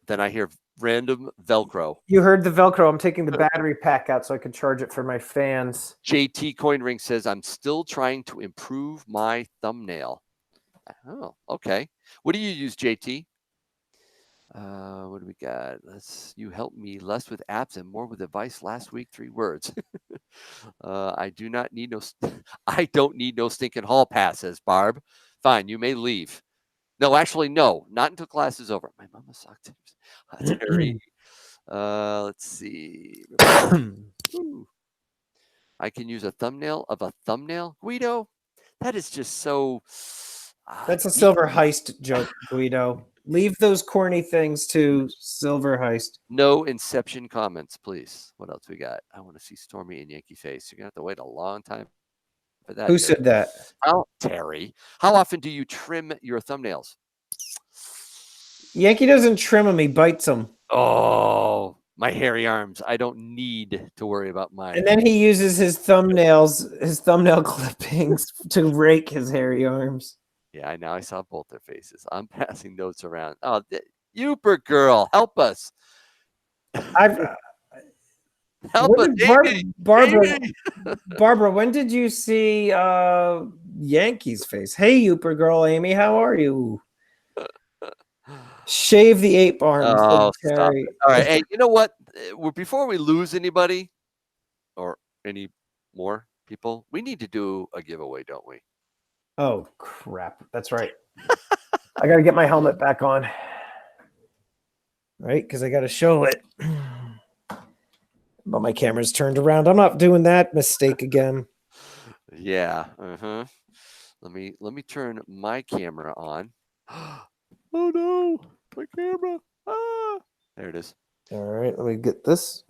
random Velcro. You heard the Velcro. I'm taking the battery pack out so I can charge it for my fans. JT Coinring says, I'm still trying to improve my thumbnail. Oh, okay. What do you use, JT? What do we got? You helped me less with apps and more with advice last week. 3 words. I don't need no stinking hall pass, says Barb. Fine, you may leave. No, actually, no, not until class is over. My mama sucked. Terry. Let's see. I can use a thumbnail of a thumbnail. Guido, that is just so. That's a Silver Heist joke, Guido. Leave those corny things to Silver Heist. No Inception comments, please. What else we got? I want to see Stormy and Yankee Face. You're going to have to wait a long time for that. Who said that? Oh, Terry. How often do you trim your thumbnails? Yankee doesn't trim them, he bites them. Oh, my hairy arms. I don't need to worry about mine. And then he uses his thumbnail clippings to rake his hairy arms. Yeah, I saw both their faces. I'm passing notes around. Oh, Uper girl, help us. Help us, Barbara, when did you see Yankee's face? Hey, Uper girl, Amy, how are you? Shave the ape arms. Oh, stop it. All right. Hey, you know what? Before we lose anybody or any more people, we need to do a giveaway, don't we? Oh, crap. That's right. I got to get my helmet back on. Right? Because I got to show it. But my camera's turned around. I'm not doing that mistake again. Yeah. Uh-huh. Let me turn my camera on. Oh no, my camera. Ah, there it is. All right, let me get this.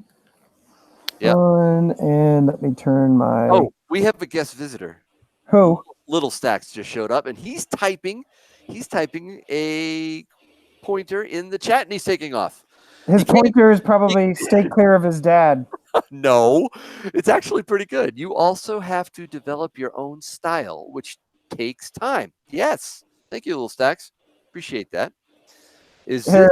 Yeah. And let me turn my. Oh, we have a guest visitor. Who? Little Stacks just showed up, and he's typing a pointer in the chat, and he's taking off. His pointer is probably stay clear of his dad. No, it's actually pretty good. You also have to develop your own style, which takes time. Yes. Thank you, Little Stacks. Appreciate that. Is this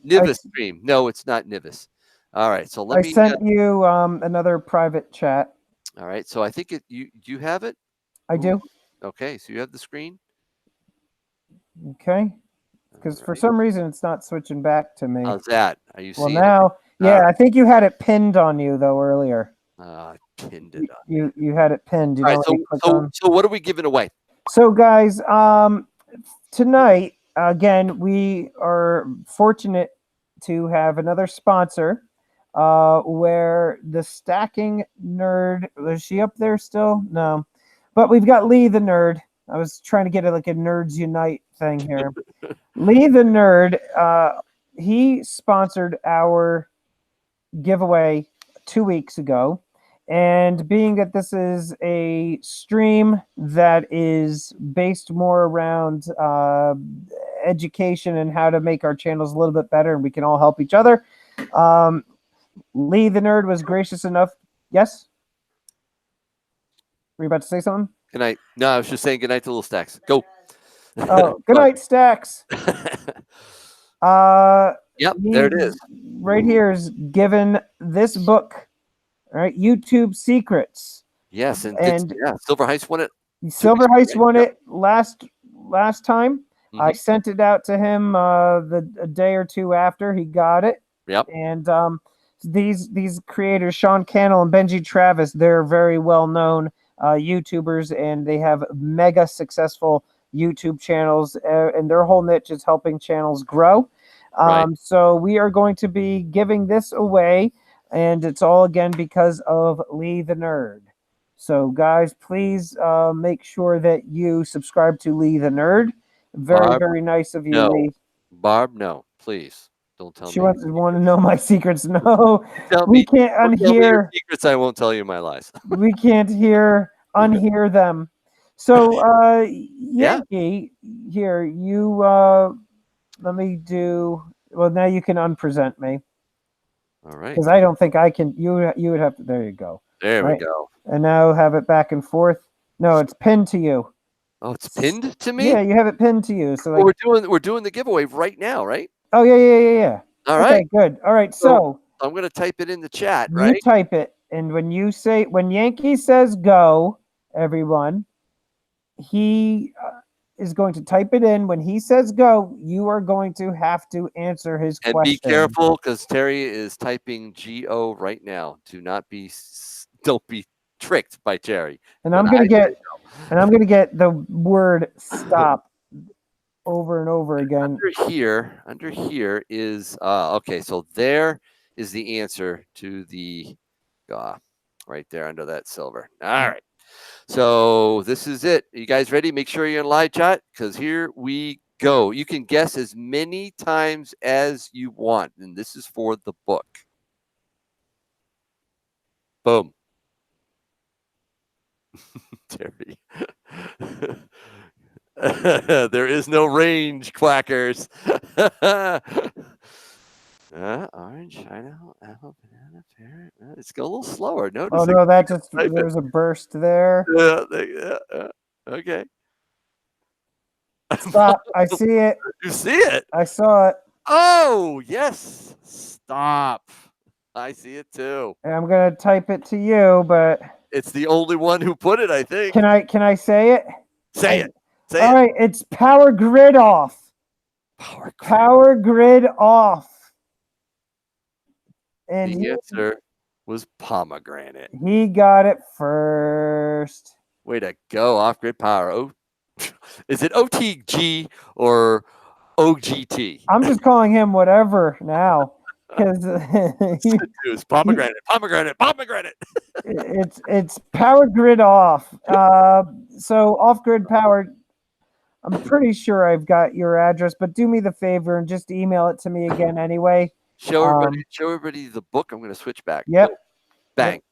Nivis stream? No, it's not Nivis. All right, so let me. I sent you another private chat. All right, so I think you have it. I do. Okay, so you have the screen. Okay, because for some reason it's not switching back to me. How's that? Are you seeing? Well, now, yeah, I think you had it pinned on you though earlier. I pinned it on you had it pinned. All right, so what are we giving away? So guys, tonight. Again, we are fortunate to have another sponsor where the Stacking Nerd, is she up there still? No. But we've got Lee the Nerd. I was trying to get like a Nerds Unite thing here. Lee the Nerd, he sponsored our giveaway 2 weeks ago. And being that this is a stream that is based more around education and how to make our channels a little bit better and we can all help each other, Lee the Nerd was gracious enough. Yes? Were you about to say something? Good night. No, I was just saying good night to Little Stacks. Go. Oh, good night, Stacks. Yep, there it is. Right here is given this book. All right, YouTube Secrets. Yes, and Silver Heist won it. Silver Heist won it last time. Mm-hmm. I sent it out to him a day or two after he got it. Yep. And these creators, Sean Cannell and Benji Travis, they're very well known YouTubers, and they have mega successful YouTube channels, and their whole niche is helping channels grow. Right. So we are going to be giving this away. And it's all, again, because of Lee the Nerd. So, guys, please make sure that you subscribe to Lee the Nerd. Very, very nice of you, Lee. Barb, no, please don't tell She me. wants to want to know my secrets. No, Tell we me. can't Don't tell me your unhear. secrets. I won't tell you my lies. We can't unhear them. So, Yeah. Yankee, here you. Let me do. Well, now you can unpresent me All right. because I don't think I can. You would have to. There you go. There we Right, go. and now have it back and forth. No, it's pinned to you. Oh, it's pinned to me. Yeah, you have it pinned to you. So Well, like, we're doing the giveaway right now, right? oh yeah. All Okay, right. good. All right, So so I'm gonna type it in the chat, you right? type it, and when Yankee says go, everyone, he is going to type it in. When he says go, you are going to have to answer his And be question. careful because Terry is typing GO right now. Don't be tricked by Terry. And When I'm I gonna say get the word stop over and over again. under here is okay. So there is the answer to the right there under that silver. All right. So this is it. You guys ready? Make sure you're in live chat because here we go. You can guess as many times as you want, and this is for the book. Boom. Terry. There is no range, quackers. Orange, Idaho, apple, banana, pear. It's go a little slower. Oh Notice it. no, that just Type it. there's a burst there. Okay. Stop. I see it. You see it? I saw it. Oh, yes. Stop. I see it too. And I'm gonna type it to you, but It's the only one who put it, I think. can I say it? Say it. Say All it. right, it's power grid off. Power grid. Power grid off. And The answer was pomegranate. he got it first. Way to go, off grid power. Oh, is it OTG or OGT? I'm just calling him whatever now because It's pomegranate, pomegranate. it's power grid off. So off grid power. I'm pretty sure I've got your address, but do me the favor and just email it to me again anyway. Show everybody the book. I'm going to switch back. Yep. Boom. Bang.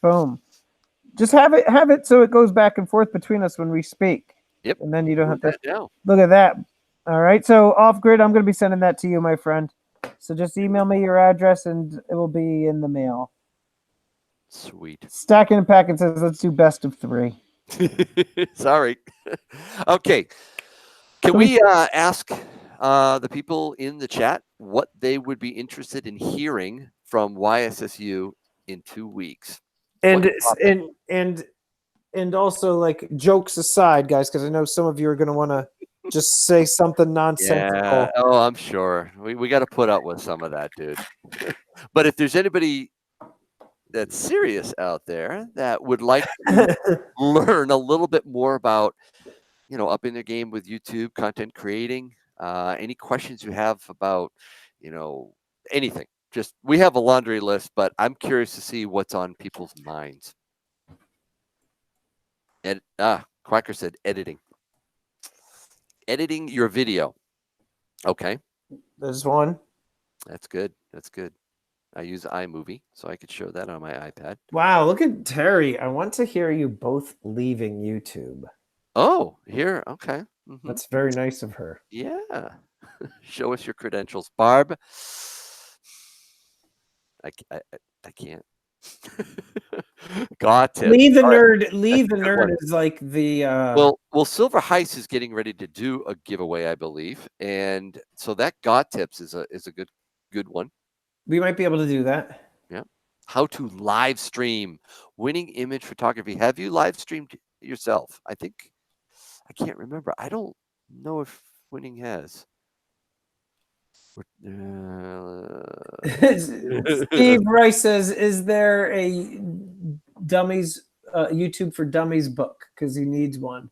Boom. Just have it so it goes back and forth between us when we speak. Yep. And then you don't have to Now. look at that. All right. So off grid, I'm going to be sending that to you, my friend. So just email me your address and it will be in the mail. Sweet. Stacking and Packing says let's do best of 3. Sorry. Okay. Can we ask the people in the chat what they would be interested in hearing from YSSU in 2 weeks? And also like jokes aside, guys, because I know some of you are going to want to just say something nonsensical. Yeah. Oh, I'm sure. We got to put up with some of that, dude. But if there's anybody that's serious out there that would like to learn a little bit more about, upping their game with YouTube, content creating, any questions you have about, anything, just we have a laundry list, but I'm curious to see what's on people's minds. And Quacker said editing your video. Okay. There's one. That's good. I use iMovie, so I could show that on my iPad. Wow, look at Terry. I want to hear you both leaving YouTube. Oh, here. Okay. Mm-hmm. That's very nice of her. Yeah. Show us your credentials, Barb. I can't. Got it. Leave the nerd is like the Well, Silver Heist is getting ready to do a giveaway, I believe, and so that Got Tips is a good one. We might be able to do that. Yeah. How to live stream winning image photography. Have you live streamed yourself? I can't remember. I don't know if Winning has. Steve Rice says, "Is there a dummies YouTube for dummies book? Because he needs one."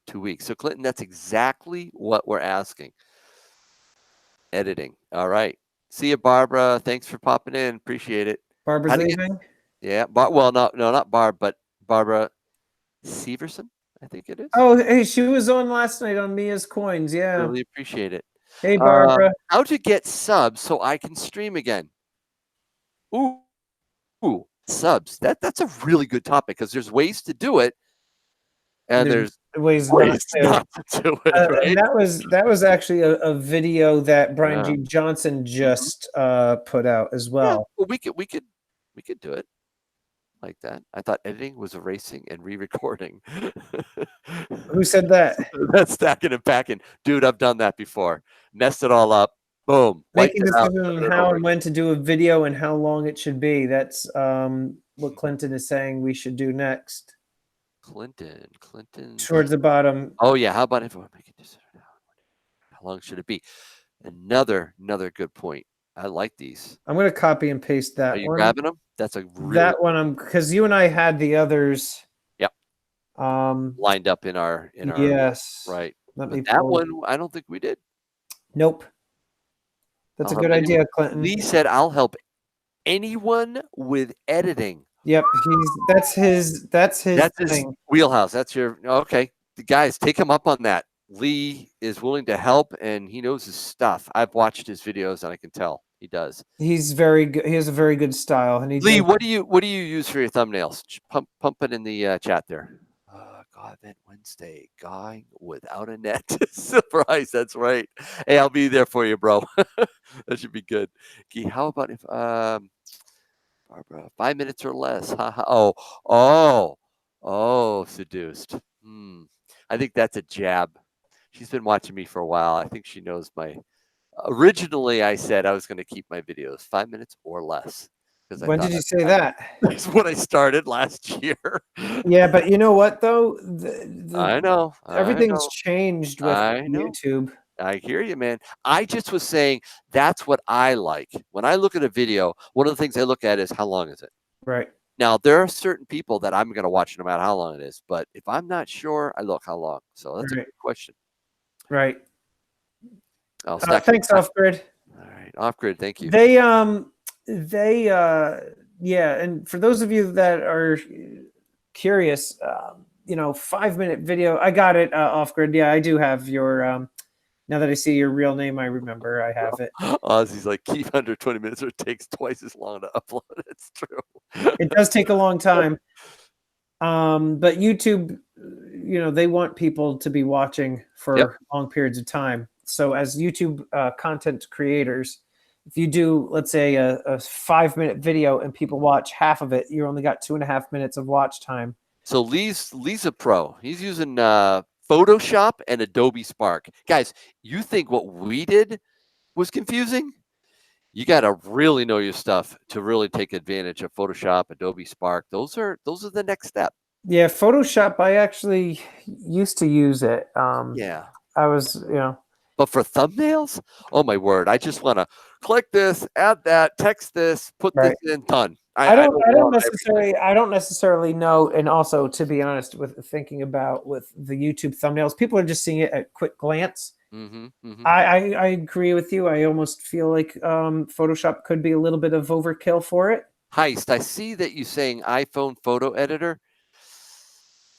2 weeks. So Clinton, that's exactly what we're asking. Editing. All right. See you, Barbara. Thanks for popping in. Appreciate it. Barbara's leaving. Yeah. Well, no, not Barb, but Barbara Severson, I think it is. Oh, hey, she was on last night on Mia's Coins. Yeah. Really appreciate it. Hey, Barbara. How to get subs so I can stream again? Ooh, subs. That's a really good topic because there's ways to do it, and there's ways ways not not to do it. and Right? that was actually a video that Brian Yeah. G. Johnson just put out as Yeah. well. Well, we could do it like that. I thought editing was erasing and re-recording. Who said that? That's stacking and packing, dude. I've done that before. Nest it all up. Boom. Wiped Making it out. decisions on Put it how over and when to do a video and how long it should be. That's what Clinton is saying we should do next. Clinton. Towards the bottom. Oh yeah. How about if we're making decisions? How long should it be? Another good point. I like these. I'm going to copy and paste that Are you one. grabbing them? That's a really that one. Because you and I had the others. Yep. Lined up in our yes. right. Let But me that pull one, I don't think we did. Nope. That's a good idea, Clinton. Lee said, "I'll help anyone with editing." Yep, that's his thing. Wheelhouse. That's your okay. The guys, take him up on that. Lee is willing to help, and he knows his stuff. I've watched his videos, and I can tell he does. He's very good. He has a very good style. And Lee, what do you use for your thumbnails? Pump it in the chat there. God, event Wednesday, guy without a net. Surprise, that's right. Hey, I'll be there for you, bro. That should be good. Gee, how about if Barbara, 5 minutes or less? Seduced. I think that's a jab. She's been watching me for a while. I think she knows my. Originally, I said I was going to keep my videos 5 minutes or less. When did you say that? That's when I started last year. Yeah, but you know what though? I know. Everything's changed with YouTube. I hear you, man. I just was saying that's what I like. When I look at a video, one of the things I look at is how long is it? Right. Now, there are certain people that I'm going to watch no matter how long it is. But if I'm not sure, I look how long. So that's a good question. Right. Oh, thanks, Off Grid. All right. Off Grid. Thank you. Yeah, and for those of you that are curious, 5-minute video. I got it, Off Grid. Yeah, I do have your. Now that I see your real name, I remember I have it. Ozzy's like, keep under 20 minutes or it takes twice as long to upload. It's true. It does take a long time. But YouTube, they want people to be watching for long periods of time. So as YouTube content creators, if you do, let's say, a 5-minute video and people watch half of it, you only got 2.5 minutes of watch time. So Lee's a pro. He's using Photoshop and Adobe Spark. Guys, you think what we did was confusing? You got to really know your stuff to really take advantage of Photoshop, Adobe Spark. Those are the next step. Yeah, Photoshop, I actually used to use it. Yeah. I was, But for thumbnails, oh my word! I just want to click this, add that, text this, put this in, done. I don't necessarily know. And also, to be honest, with thinking about with the YouTube thumbnails, people are just seeing it at quick glance. I agree with you. I almost feel like Photoshop could be a little bit of overkill for it. Heist, I see that you saying iPhone photo editor.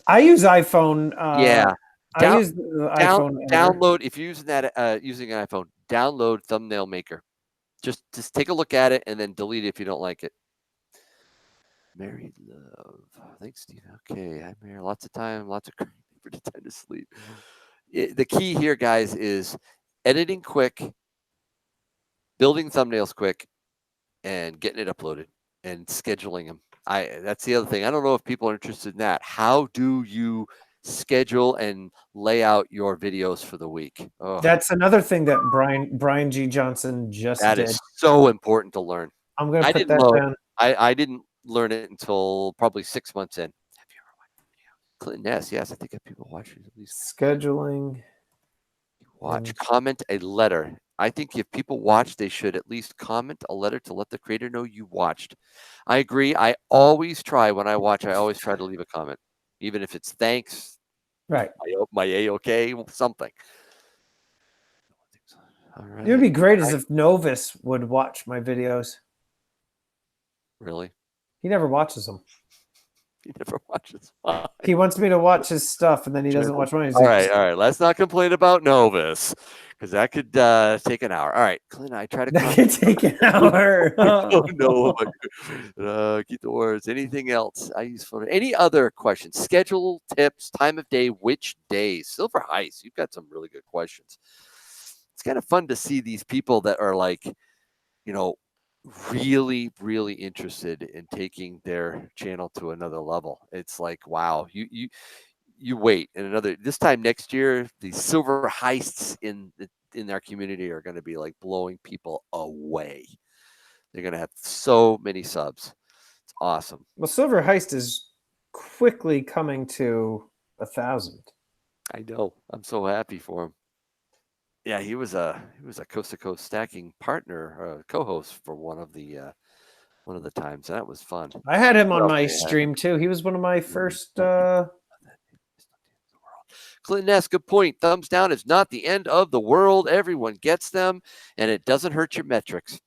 I use iPhone. Yeah. I use the iPhone. Download if you're using that using an iPhone. Download Thumbnail Maker. Just take a look at it and then delete it if you don't like it. Married love. Thanks, Steve. Okay, I'm here. Lots of time. Lots of time to sleep. The key here, guys, is editing quick, building thumbnails quick, and getting it uploaded and scheduling them. That's the other thing. I don't know if people are interested in that. How do you schedule and lay out your videos for the week? Oh. That's another thing that Brian G. Johnson just did. That is so important to learn. I'm going to put that down. I didn't learn it until probably 6 months in. Have you ever watched videos? Clinton S. Yes, I think people watch it at least. Scheduling. Comment a letter. I think if people watch, they should at least comment a letter to let the creator know you watched. I agree. I always try when I watch. I always try to leave a comment, even if it's thanks. Right. My A-OK, something. All right. It would be great as if Novus would watch my videos. Really? He never watches them. He never watches mine. He wants me to watch his stuff, and then he doesn't watch mine. He's All like, right. Let's not complain about Novus, because that could take an hour. All right, Clint, I try to that could take an hour. Oh no, keep the words. Anything else I use for any other questions? Schedule, tips, time of day, which days? Silver Heist, you've got some really good questions. It's kind of fun to see these people that are like, really, really interested in taking their channel to another level. It's like, wow, you wait, and this time next year, these Silver Heists in our community are going to be like blowing people away. They're going to have so many subs. It's awesome. Well, Silver Heist is quickly coming to 1,000. I know. I'm so happy for him. Yeah, he was a coast to coast stacking partner, co-host for one of the times. That was fun. I had him on my stream too. He was one of my first. Clinton asks, good point. Thumbs down is not the end of the world. Everyone gets them, and it doesn't hurt your metrics.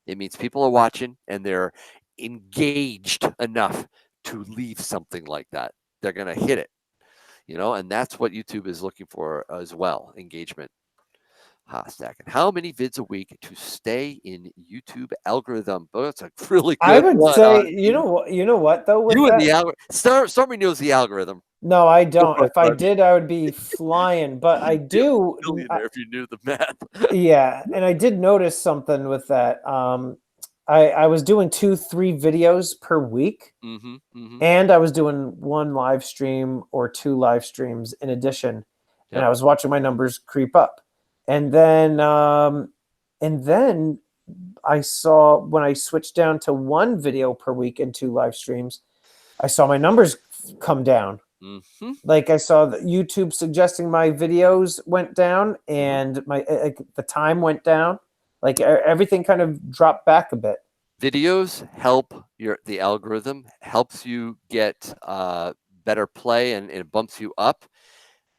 It means people are watching and they're engaged enough to leave something like that. They're going to hit it, and that's what YouTube is looking for as well, engagement. Stacking. How many vids a week to stay in YouTube algorithm? Oh, that's a really good I would one. say, you know what though. With You and that, the algorithm. Stormy knows the algorithm. no, I don't. If I did, I would be flying. But I do. Millionaire if you knew the math. Yeah, and I did notice something with that. I was doing 2-3 videos per week, and I was doing 1 live stream or 2 live streams in addition, and I was watching my numbers creep up. And then I saw when I switched down to 1 video per week and 2 live streams, I saw my numbers come down. Like I saw that YouTube suggesting my videos went down, and my the time went down. Like everything kind of dropped back a bit. Videos help the algorithm, helps you get better play, and it bumps you up.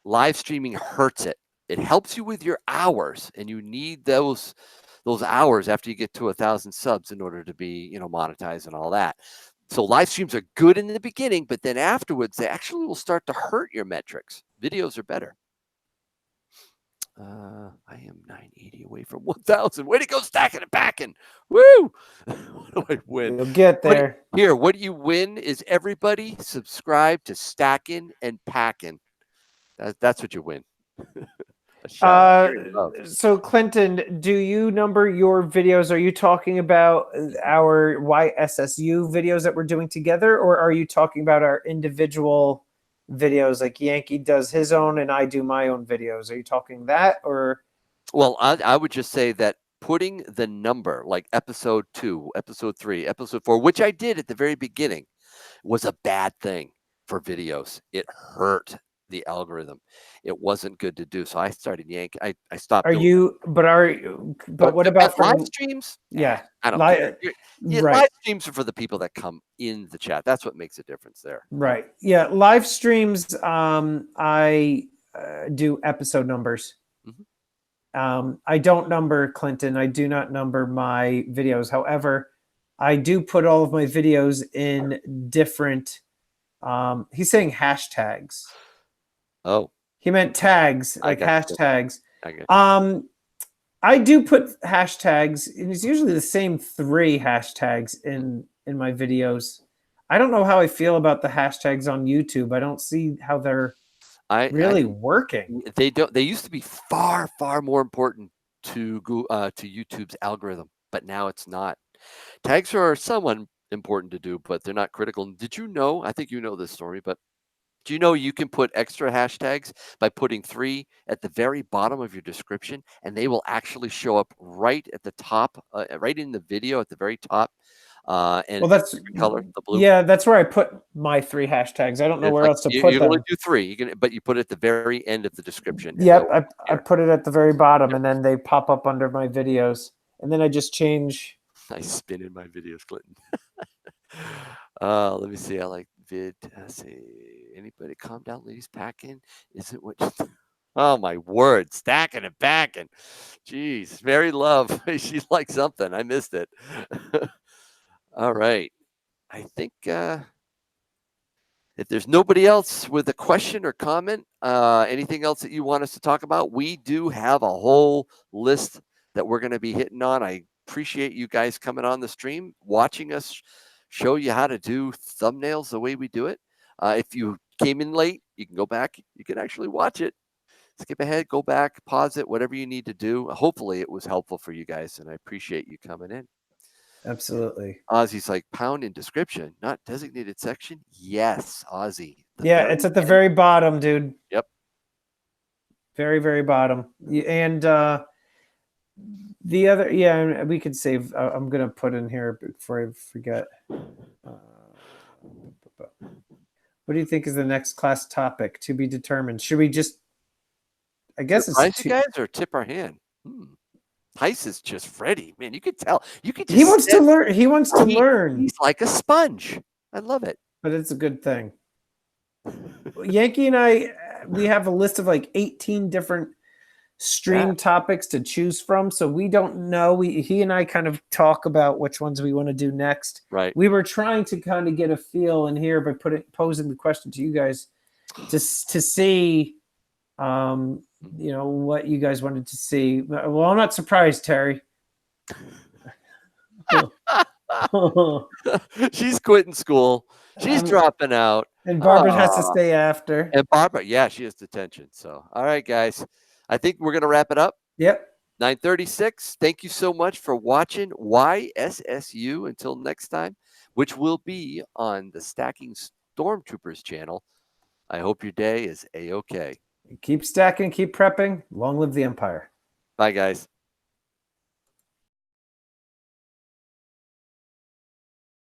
Live streaming hurts it. It helps you with your hours, and you need those hours after you get to 1,000 subs in order to be monetized and all that. So live streams are good in the beginning, but then afterwards they actually will start to hurt your metrics. Videos are better. I am 980 away from 1,000. Way to go, stacking and packing. Woo! What do I win? You'll get there. What do you win is everybody subscribe to Stacking and Packing. That's what you win. So Clinton, do you number your videos? Are you talking about our YSSU videos that we're doing together, or are you talking about our individual videos, like Yankee does his own and I do my own videos? Are you talking that, or? Well, I would just say that putting the number like episode 2, episode 3, episode 4, which I did at the very beginning, was a bad thing for videos. It hurt the algorithm. It wasn't good to do. So I started Yankee. I stopped. But what about live streams? Yeah, I don't care. Live streams are for the people that come in the chat. That's what makes a difference there. Right. Yeah. Live streams. I do episode numbers. I don't number Clinton. I do not number my videos. However, I do put all of my videos in different. He's saying hashtags. Oh, he meant tags, like hashtags. I do put hashtags, and it's usually the same 3 hashtags in my videos. I don't know how I feel about the hashtags on YouTube. I don't see how they're really working. They don't. They used to be far, far more important to YouTube's algorithm, but now it's not. Tags are somewhat important to do, but they're not critical. Did you know? I think you know this story, but do you know you can put extra hashtags by putting 3 at the very bottom of your description, and they will actually show up right at the top, right in the video at the very top. And well, that's color, the blue. Yeah, that's where I put my 3 hashtags. I don't know where else to put them. You only do 3, but you put it at the very end of the description. Yep, I put it at the very bottom, and then they pop up under my videos, and then I just change. I spin in my videos, Clinton. Let me see. I like vid. See, anybody calm down, ladies? Packing. Is it what? Oh my word! Stacking and packing. Jeez, Mary Love. She likes something. I missed it. All right. I think if there's nobody else with a question or comment, anything else that you want us to talk about, we do have a whole list that we're going to be hitting on. I appreciate you guys coming on the stream, watching us show you how to do thumbnails the way we do it. If you came in late, you can go back. You can actually watch it. Skip ahead, go back, pause it, whatever you need to do. Hopefully it was helpful for you guys, and I appreciate you coming in. Absolutely. Ozzy's like, pound in description, not designated section. Yes, Ozzy. Yeah, it's at the very bottom, dude. Yep. Very, very bottom. And the other, yeah, we could save. I'm gonna put in here before I forget. What do you think is the next class topic to be determined? Should we just? I guess surprise it's you guys or tip our hand. Tice is just ready, man. You could tell. You could. Just he wants to learn. He wants to learn. He's like a sponge. I love it. But it's a good thing. Yankee and I, we have a list of like 18 different stream topics to choose from, so we don't know. He and I kind of talk about which ones we want to do next. Right. We were trying to kind of get a feel in here by posing the question to you guys to see what you guys wanted to see. Well, I'm not surprised, Terry. She's quitting school. She's dropping out. And Barbara has to stay after. And Barbara, yeah, she has detention. So, all right, guys. I think we're going to wrap it up. Yep. 9:36. Thank you so much for watching YSSU. Until next time, which will be on the Stacking Stormtroopers channel. I hope your day is A-OK. Keep stacking, keep prepping. Long live the Empire. Bye, guys.